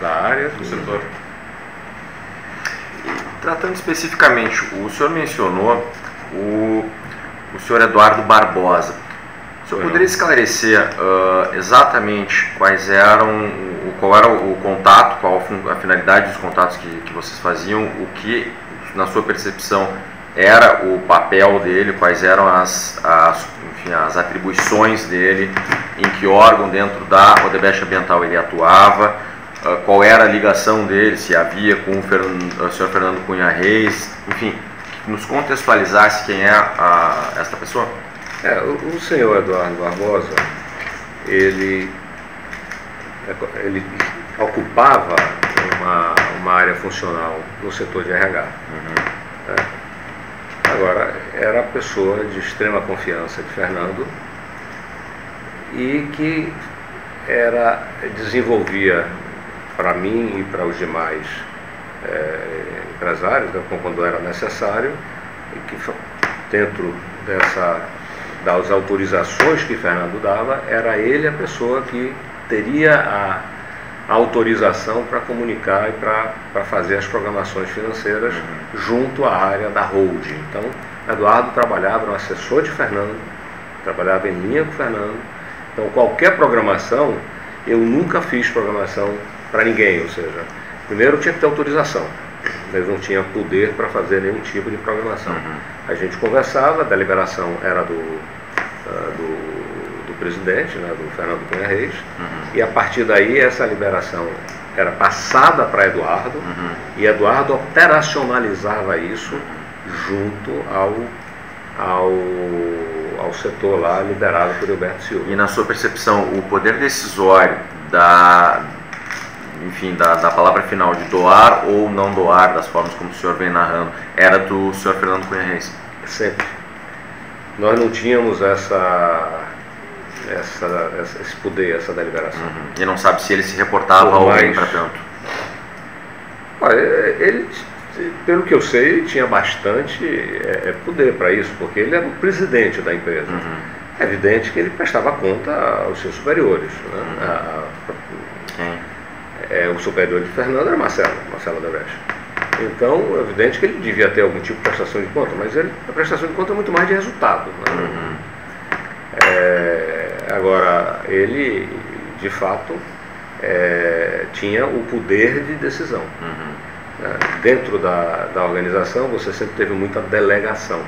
da área do setor. Tratando especificamente, o senhor mencionou o senhor Eduardo Barbosa. O senhor poderia esclarecer exatamente qual era o contato, qual a finalidade dos contatos que vocês faziam, o que, na sua percepção, era o papel dele, quais eram as atribuições dele, em que órgão dentro da Odebrecht Ambiental ele atuava, qual era a ligação dele, se havia com o senhor Fernando Cunha Reis, enfim, nos contextualizasse quem é esta pessoa? O senhor Eduardo Barbosa, ele ocupava uma área funcional no setor de RH. Agora, era a pessoa de extrema confiança de Fernando e que desenvolvia para mim e para os demais empresários, quando era necessário, e que dentro das autorizações que Fernando dava, era ele a pessoa que teria a autorização para comunicar e para fazer as programações financeiras junto à área da holding. Então, Eduardo trabalhava, era um assessor de Fernando, trabalhava em linha com Fernando. Então, qualquer programação, eu nunca fiz programação para ninguém, ou seja, primeiro tinha que ter autorização. Eles não tinham poder para fazer nenhum tipo de programação. A gente conversava, a deliberação era do presidente, né, do Fernando Cunha Reis, e a partir daí essa liberação era passada para Eduardo, e Eduardo operacionalizava isso junto ao setor lá liderado por Gilberto Silva. E na sua percepção, o poder decisório da palavra final de doar ou não doar, das formas como o senhor vem narrando, era do senhor Fernando Cunha Reis? Sempre. Nós não tínhamos esse poder, essa deliberação. E não sabe se ele se reportava a alguém para tanto? Olha, ele, pelo que eu sei, ele tinha bastante poder para isso, porque ele era o presidente da empresa. É evidente que ele prestava conta aos seus superiores. O superior de Fernando era Marcelo Odebrecht. Então, é evidente que ele devia ter algum tipo de prestação de conta, mas a prestação de conta é muito mais de resultado. Agora, ele, de fato, tinha o poder de decisão. Dentro da organização, você sempre teve muita delegação.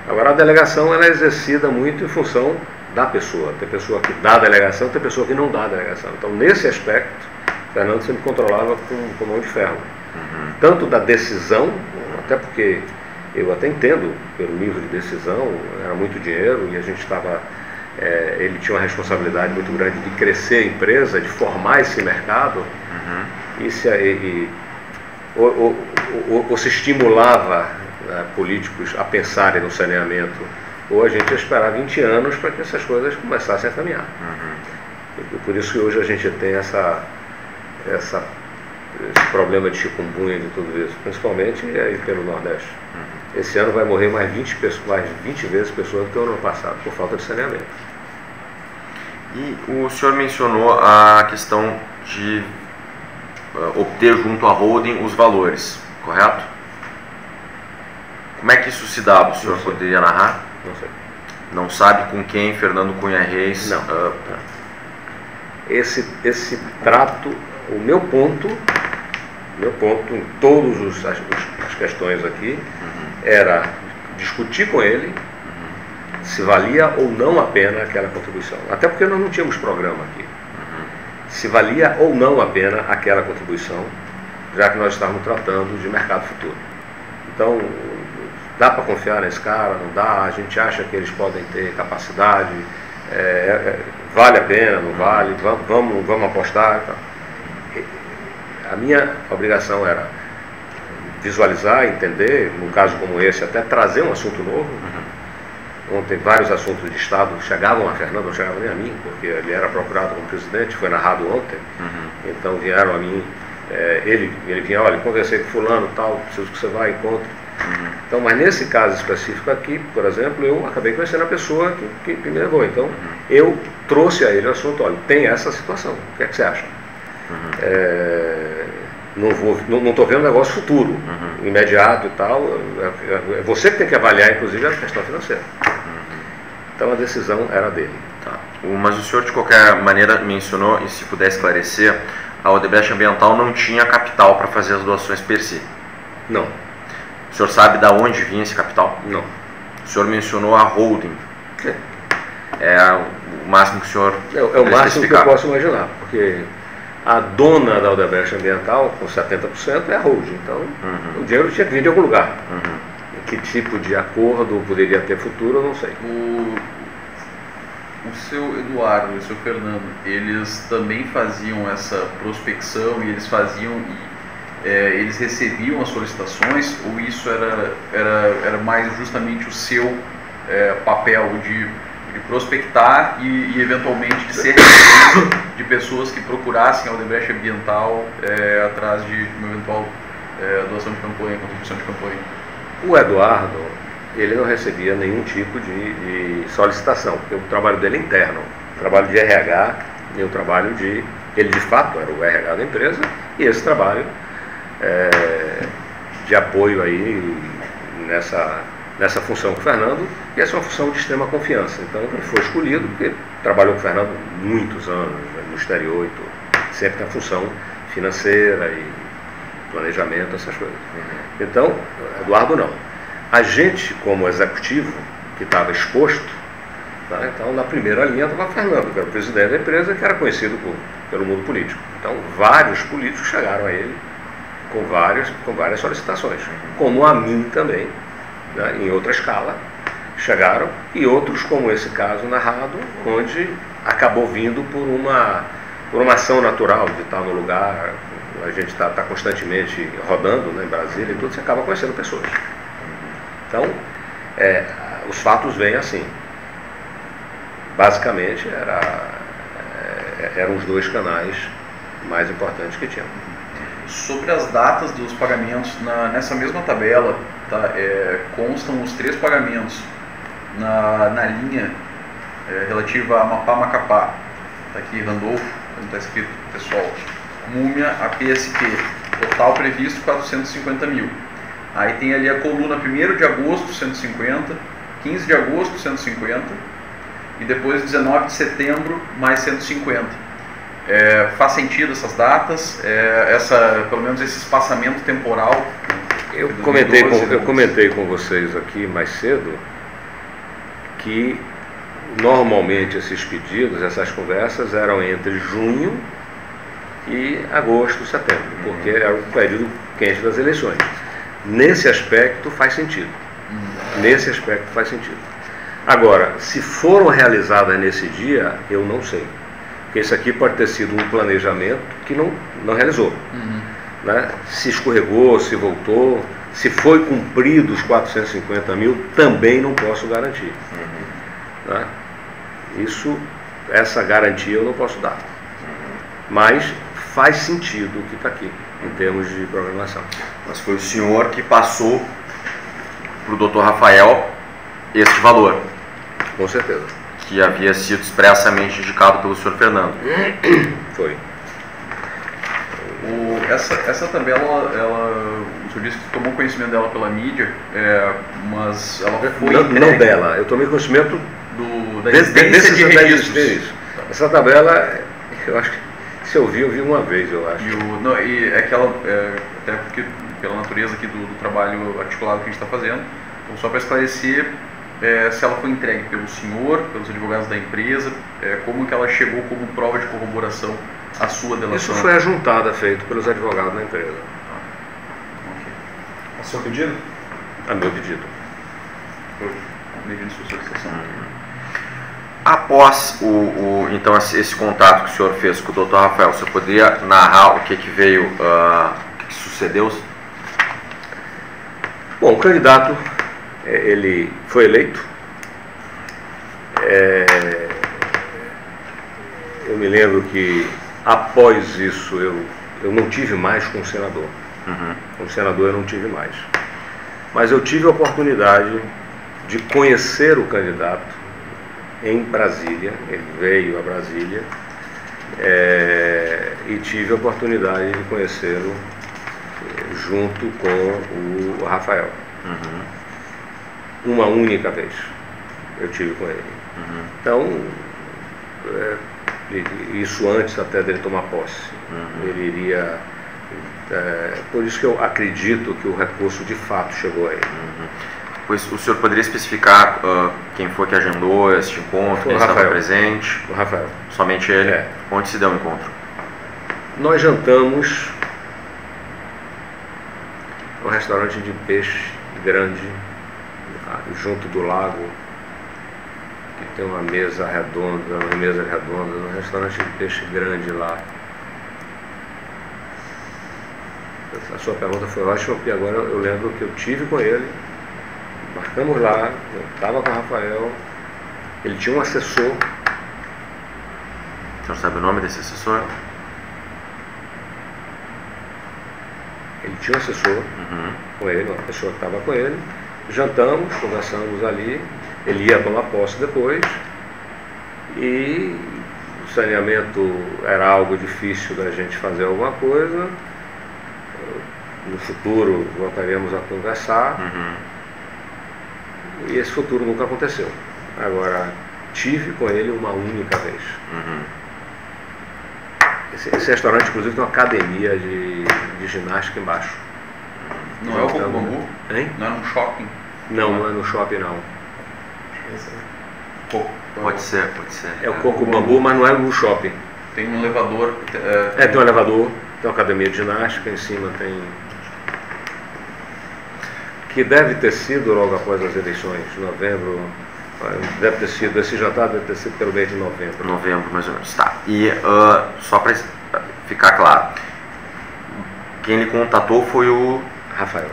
Agora, a delegação ela é exercida muito em função da pessoa. Tem pessoa que dá a delegação, tem pessoa que não dá a delegação. Então, nesse aspecto, Fernando sempre controlava com mão de ferro. Tanto da decisão, até porque eu até entendo pelo nível de decisão, era muito dinheiro e a gente estava... ele tinha uma responsabilidade muito grande de crescer a empresa, de formar esse mercado, ou se estimulava políticos a pensarem no saneamento, ou a gente ia esperar 20 anos para que essas coisas começassem a caminhar. Por isso que hoje a gente tem esse problema de chikungunya e de tudo isso, principalmente aí pelo Nordeste. Esse ano vai morrer mais 20 vezes pessoas do que o ano passado, por falta de saneamento. E o senhor mencionou a questão de obter junto à holding os valores, correto? Como é que isso se dava? O senhor poderia narrar? Não sei. Não sabe com quem Fernando Cunha Reis? Não. Esse trato, o meu ponto em todas as questões aqui, era discutir com ele se valia ou não a pena aquela contribuição. Até porque nós não tínhamos programa aqui. Se valia ou não a pena aquela contribuição, já que nós estávamos tratando de mercado futuro. Então, dá para confiar nesse cara? Não dá? A gente acha que eles podem ter capacidade? Vale a pena? Não vale? Vamos apostar? A minha obrigação era visualizar, entender, num caso como esse, até trazer um assunto novo. Ontem vários assuntos de Estado chegavam a Fernando, não chegavam nem a mim, porque ele era procurado como presidente, foi narrado ontem. Então vieram a mim, ele vinha, olha, conversei com fulano, tal, preciso que você vá, encontre. Então, mas nesse caso específico aqui, por exemplo, eu acabei conhecendo a pessoa que me levou. Então, eu trouxe a ele o assunto, olha, tem essa situação, o que é que você acha? Não estou vendo negócio futuro, imediato e tal. É você que tem que avaliar, inclusive, a questão financeira. Então a decisão era dele. Tá. Mas o senhor, de qualquer maneira, mencionou, e se puder esclarecer, a Odebrecht Ambiental não tinha capital para fazer as doações per si? Não. O senhor sabe de onde vinha esse capital? Não. O senhor mencionou a holding. É o máximo que o senhor o máximo que eu posso imaginar, porque A dona da Odebrecht Ambiental, com 70%, é a holding. Então, o dinheiro tinha que vir de algum lugar. Que tipo de acordo poderia ter futuro, eu não sei. O seu Eduardo e o seu Fernando, eles também faziam essa prospecção e eles recebiam as solicitações, ou isso era mais justamente o seu papel de prospectar e eventualmente de ser de pessoas que procurassem a Odebrecht Ambiental atrás de uma eventual doação de campanha, contribuição de campanha? O Eduardo, ele não recebia nenhum tipo de solicitação, porque o trabalho dele é interno, o trabalho de RH e o trabalho de... Ele, de fato, era o RH da empresa, e esse trabalho de apoio aí nessa função com o Fernando, e essa é uma função de extrema confiança. Então, ele foi escolhido, porque trabalhou com o Fernando muitos anos, no exterior e tudo, sempre na função financeira e planejamento, essas coisas. Então, Eduardo não. A gente, como executivo, que estava exposto, tá? Então, na primeira linha estava Fernando, que era o presidente da empresa, que era conhecido pelo mundo político. Então, vários políticos chegaram a ele com várias solicitações, como a mim também, né? Em outra escala, chegaram, e outros, como esse caso narrado, onde acabou vindo por uma ação natural de estar no lugar. A gente está constantemente rodando, né, em Brasília e tudo, você acaba conhecendo pessoas. Então, os fatos vêm assim. Basicamente, eram os dois canais mais importantes que tinham. Sobre as datas dos pagamentos, nessa mesma tabela, tá, constam os 3 pagamentos na linha relativa a Amapá-Macapá. Está aqui Randolfo, como está escrito, pessoal. Múmia, a PSP, total previsto 450 mil. Aí tem ali a coluna 1º de agosto, 150, 15 de agosto, 150, e depois 19 de setembro, mais 150. Faz sentido essas datas, pelo menos esse espaçamento temporal? Eu comentei com vocês aqui mais cedo que normalmente esses pedidos, essas conversas eram entre junho e agosto, setembro, porque era o período quente das eleições. Nesse aspecto faz sentido. Agora, se foram realizadas nesse dia, eu não sei. Porque isso aqui pode ter sido um planejamento que não realizou. Né? Se escorregou, se voltou, se foi cumprido os 450 mil, também não posso garantir. Né? Essa garantia eu não posso dar. Mas faz sentido o que está aqui, em termos de programação. Mas foi o senhor que passou para o Dr. Rafael este valor? Com certeza. Que havia sido expressamente indicado pelo senhor Fernando? Foi. Essa tabela, o senhor disse que tomou conhecimento dela pela mídia, mas ela foi não dela, eu tomei conhecimento da existência de registros. Essa tabela, eu acho que se eu vi uma vez, eu acho. Até porque, pela natureza aqui do trabalho articulado que a gente está fazendo, então, só para esclarecer, se ela foi entregue pelo senhor, pelos advogados da empresa, como que ela chegou como prova de corroboração à sua delação? Isso foi a juntada feita pelos advogados da empresa. Okay. A seu pedido? A meu pedido. Medindo sua solicitação. Após então esse contato que o senhor fez com o Dr. Rafael, você poderia narrar o que veio, o que sucedeu? Bom, o candidato, ele foi eleito. Eu me lembro que após isso eu não tive mais com o senador. Com o senador eu não tive mais. Mas eu tive a oportunidade de conhecer o candidato em Brasília. Ele veio a Brasília e tive a oportunidade de conhecê-lo junto com o Rafael. Uma única vez eu tive com ele. Então, isso antes até dele tomar posse. Ele iria... por isso que eu acredito que o recurso de fato chegou a ele. Pois o senhor poderia especificar quem foi que agendou este encontro, quem estava presente? O Rafael. Somente ele? Onde se deu o encontro? Nós jantamos num restaurante de peixe grande, junto do lago, que tem uma mesa redonda, um restaurante de peixe grande lá. A sua pergunta foi ótima, porque agora eu lembro que eu tive com ele, marcamos lá, eu estava com o Rafael, ele tinha um assessor. O senhor sabe o nome desse assessor? Ele tinha um assessor com ele, uma pessoa que estava com ele, jantamos, conversamos ali, ele ia tomar posse depois, e o saneamento era algo difícil da gente fazer alguma coisa. No futuro voltaremos a conversar, e esse futuro nunca aconteceu. Agora, tive com ele uma única vez. Esse restaurante, inclusive, tem uma academia de ginástica embaixo. Não é o Coco Bambu? Hein? Não é num shopping? Não, não é no shopping, não. Pode ser. É o Coco Bambu, mas não é no shopping. Tem um elevador. Tem um elevador, tem uma academia de ginástica, em cima tem... Que deve ter sido logo após as eleições, novembro, deve ter sido, esse jantar deve ter sido pelo mês de novembro. Novembro, mais ou menos, tá. E só para ficar claro, quem lhe contatou foi o... Rafael.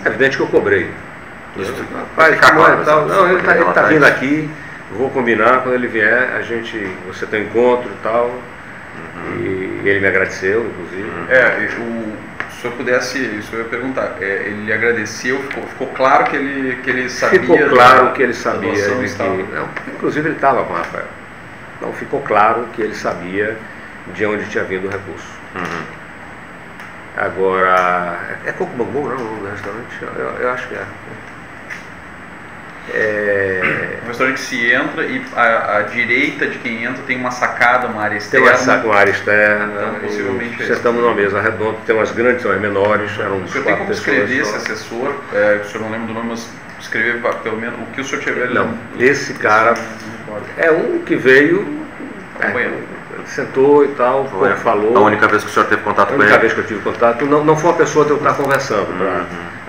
É evidente que eu cobrei. Isso, Pai, ficar claro, não, ele está vindo aqui, vou combinar, quando ele vier, você tem um encontro e tal, e ele me agradeceu, inclusive. Se eu pudesse, isso eu ia perguntar, ele lhe agradeceu, ficou claro que ele sabia? Ficou claro que ele sabia, não, inclusive ele estava com o Rafael. Não, ficou claro que ele sabia de onde tinha vindo o recurso. Agora, é Coco Bambu, não, o restaurante? Eu acho que é. Um restaurante que se entra e à direita de quem entra tem uma sacada, uma área externa. Tem uma área externa. Então, possivelmente sentamos numa mesa redonda, tem umas grandes, tem umas menores. Eram o senhor tem como escrever esse assessor? O senhor não lembra do nome, mas escrever pelo menos o que o senhor tiver. Não, esse cara é um que veio, sentou e tal, falou. A única vez que o senhor teve contato com ele? A única vez que eu tive contato, não foi uma pessoa de eu estar conversando.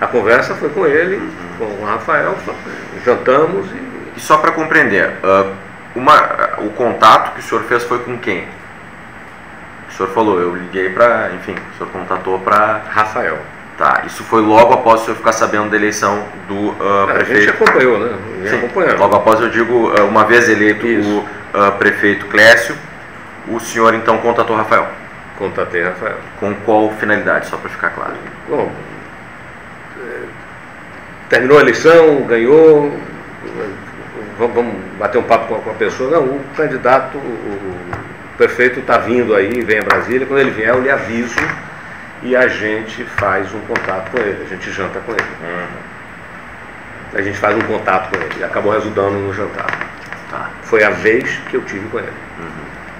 A conversa foi com ele, com o Rafael, jantamos E só para compreender, o contato que o senhor fez foi com quem? O senhor falou, eu liguei para, enfim, o senhor contatou para... Rafael. Tá, isso foi logo após o senhor ficar sabendo da eleição do prefeito? A gente acompanhou, né? Sim, logo após, eu digo, uma vez eleito o prefeito Clécio, o senhor então contatou Rafael? Contatei Rafael. Com qual finalidade, só para ficar claro? Bom, terminou a eleição, ganhou, vamos bater um papo com a pessoa. Não, o candidato, o prefeito está vindo aí, vem a Brasília, quando ele vier eu lhe aviso e a gente faz um contato com ele, a gente janta com ele. A gente faz um contato com ele, e acabou resultando no jantar. Tá. Foi a vez que eu tive com ele.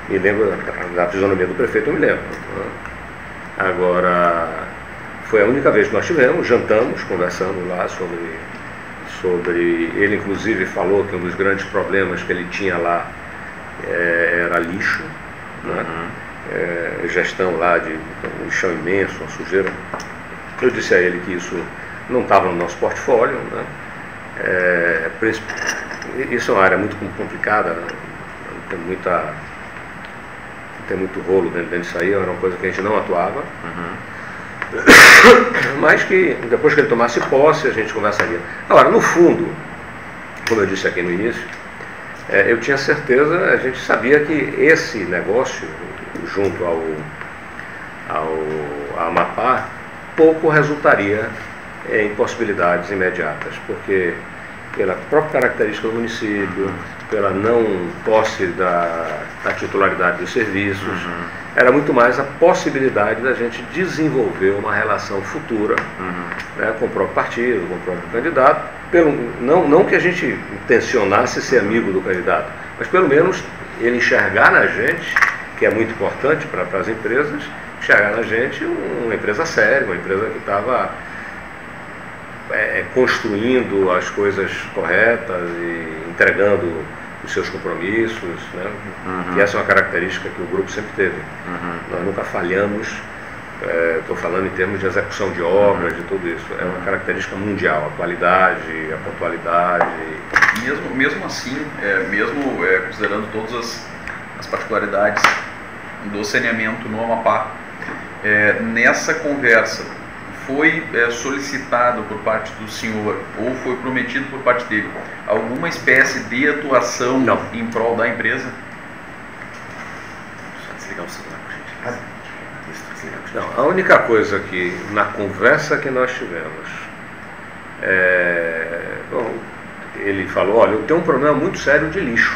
Me lembro da fisionomia do prefeito, eu me lembro. Agora, foi a única vez que nós tivemos, jantamos, conversando lá sobre... Ele, inclusive, falou que um dos grandes problemas que ele tinha lá era lixo, né? Gestão lá de um lixão imenso, uma sujeira. Eu disse a ele que isso não estava no nosso portfólio, né? Isso é uma área muito complicada, tem muito rolo dentro disso aí, era uma coisa que a gente não atuava. Mas que depois que ele tomasse posse a gente conversaria. Agora, no fundo, como eu disse aqui no início, eu tinha certeza, a gente sabia que esse negócio junto ao Amapá pouco resultaria em possibilidades imediatas, porque pela própria característica do município, pela não posse da titularidade dos serviços, era muito mais a possibilidade da gente desenvolver uma relação futura, né, com o próprio partido, com o próprio candidato, não que a gente intencionasse ser amigo do candidato, mas pelo menos ele enxergar na gente, que é muito importante para as empresas, enxergar na gente uma empresa séria, uma empresa que estava construindo as coisas corretas e entregando os seus compromissos, né? E essa é uma característica que o grupo sempre teve. Nós nunca falhamos, estou falando em termos de execução de obras, de tudo isso. É uma característica mundial, a qualidade, a pontualidade. Mesmo assim, considerando todas as particularidades do saneamento no Amapá, nessa conversa foi solicitado por parte do senhor ou foi prometido por parte dele alguma espécie de atuação em prol da empresa? Só desligar o celular, gente. Não, a única coisa que na conversa que nós tivemos, ele falou, olha, eu tenho um problema muito sério de lixo.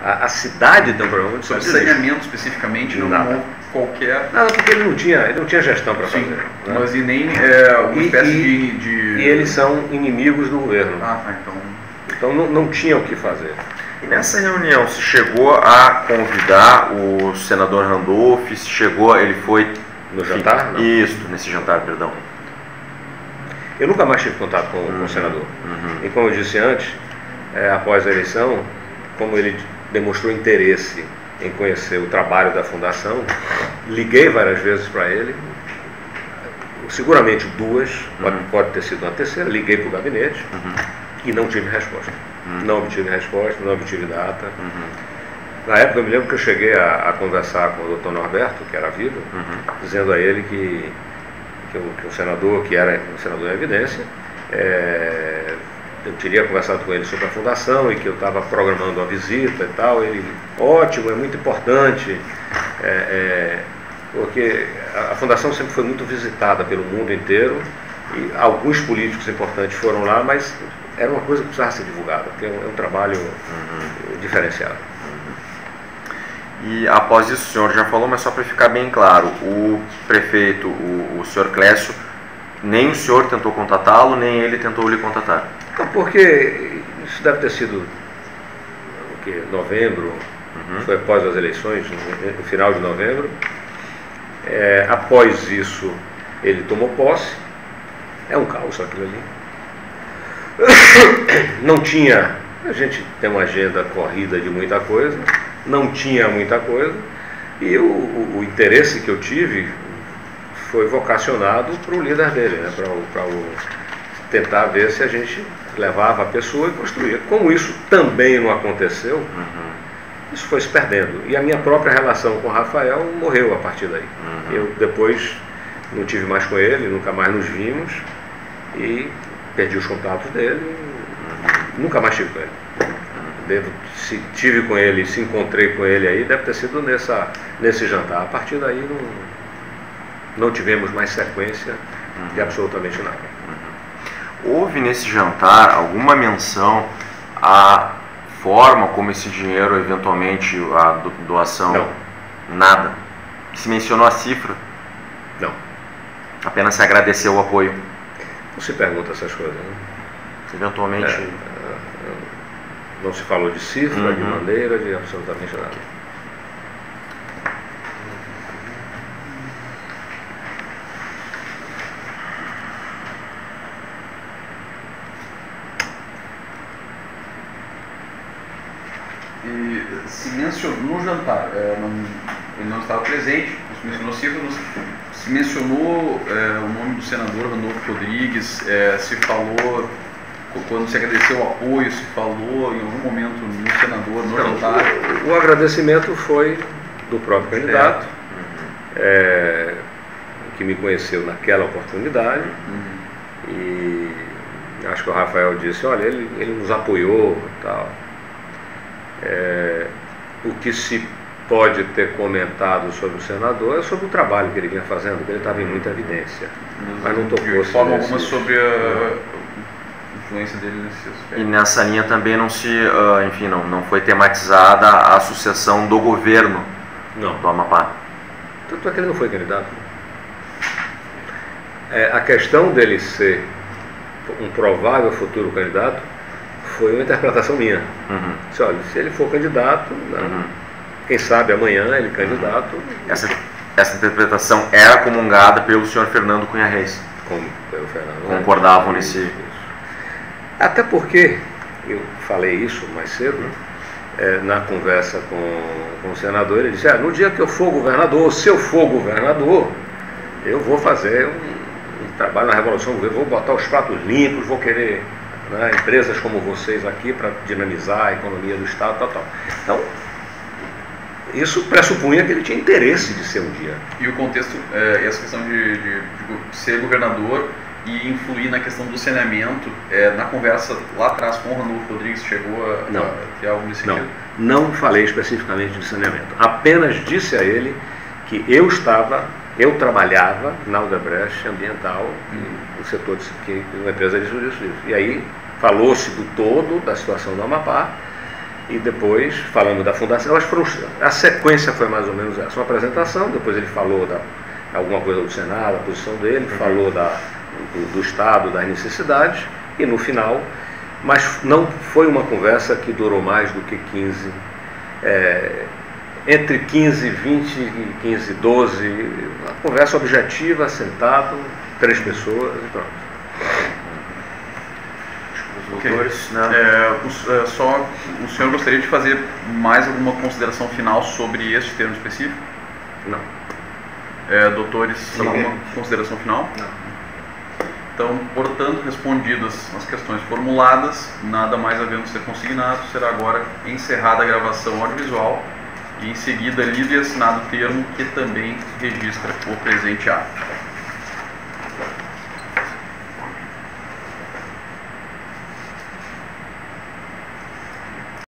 A cidade tem um problema muito sério de lixo. Saneamento especificamente não qualquer... Nada, porque ele não tinha gestão para fazer. Né? Mas e nem uma espécie de... E eles são inimigos do governo. Então não tinham o que fazer. E nessa reunião, se chegou a convidar o senador Randolph, ele foi... No jantar? Não. Isso, nesse jantar, perdão. Eu nunca mais tive contato com o senador. E como eu disse antes, após a eleição, como ele demonstrou interesse em conhecer o trabalho da Fundação, liguei várias vezes para ele, seguramente duas, pode ter sido uma terceira, liguei para o gabinete e não tive resposta. Não obtive resposta, não obtive data. Na época eu me lembro que eu cheguei a conversar com o Dr. Norberto, que era vivo, dizendo a ele que o senador, que era um senador em evidência, eu teria conversado com ele sobre a Fundação e que eu estava programando uma visita e tal. Ele, ótimo, é muito importante, porque a Fundação sempre foi muito visitada pelo mundo inteiro e alguns políticos importantes foram lá, mas era uma coisa que precisava ser divulgada, porque é um trabalho diferenciado. E após isso, o senhor já falou, mas só para ficar bem claro, o prefeito, o senhor Clécio, nem o senhor tentou contatá-lo, nem ele tentou lhe contatar? Não, porque isso deve ter sido novembro, foi após as eleições, no final de novembro. Após isso, ele tomou posse. É um caos aquilo ali. Não tinha, a gente tem uma agenda corrida de muita coisa, não tinha muita coisa, e o interesse que eu tive foi vocacionado para o líder dele, né? para tentar ver se a gente levava a pessoa e construía. Como isso também não aconteceu, isso foi se perdendo. E a minha própria relação com o Rafael morreu a partir daí. Eu depois não tive mais com ele, nunca mais nos vimos, e perdi os contatos dele, nunca mais tive com ele. Se tive com ele, se encontrei com ele aí, deve ter sido nesse jantar. A partir daí não tivemos mais sequência de absolutamente nada. Houve nesse jantar alguma menção à forma como esse dinheiro, eventualmente, a doação? Não. Nada? Se mencionou a cifra? Não. Apenas se agradeceu o apoio? Não se pergunta essas coisas, né? Eventualmente... não se falou de cifra, de maneira, de absolutamente nada. E se mencionou no jantar, ele não estava presente, se mencionou cifra, se mencionou o nome do senador Randolph Rodrigues, se falou, quando se agradeceu o apoio, se falou em algum momento no senador, no jantar? O agradecimento foi do próprio candidato, que me conheceu naquela oportunidade, e acho que o Rafael disse, olha, ele nos apoiou e tal. O que se pode ter comentado sobre o senador é sobre o trabalho que ele vinha fazendo, porque ele estava em muita evidência. Mas não tocou de forma alguma sobre a influência dele nesse aspecto. E nessa linha também não se, não foi tematizada a sucessão do governo do Amapá. Tanto é que ele não foi candidato. A questão dele ser um provável futuro candidato foi uma interpretação minha. Disse, olha, se ele for candidato, quem sabe amanhã ele candidato. Essa interpretação era comungada pelo senhor Fernando Cunha Reis. Pelo Fernando. Concordavam nesse... Até porque, eu falei isso mais cedo, na conversa com o senador, ele disse: no dia que eu for governador, se eu for governador, eu vou fazer um trabalho na Revolução, eu vou botar os pratos limpos, vou querer, né, empresas como vocês aqui para dinamizar a economia do Estado, tal. Então, isso pressupunha que ele tinha interesse de ser um dia. E o contexto, essa questão de ser governador e influir na questão do saneamento, na conversa lá atrás com o Ranulfo Rodrigues, chegou a ter algo nesse sentido? Não falei especificamente de saneamento. Apenas disse a ele que eu trabalhava na Odebrecht Ambiental, no setor de uma empresa de serviços livres. E aí falou-se do todo, da situação do Amapá, e depois falando da fundação. A sequência foi mais ou menos essa, uma apresentação, depois ele falou alguma coisa do Senado, a posição dele, falou do Estado, das necessidades, e no final, mas não foi uma conversa que durou mais do que 15, entre 15 e 20 e 15 e 12, uma conversa objetiva, sentado, 3 pessoas e pronto. Okay. Só o senhor gostaria de fazer mais alguma consideração final sobre este termo específico? Não. Doutores, alguma consideração final? Não. Então, portanto, respondidas as questões formuladas, nada mais havendo ser consignado, será agora encerrada a gravação audiovisual e em seguida lido e assinado o termo que também registra o presente ato.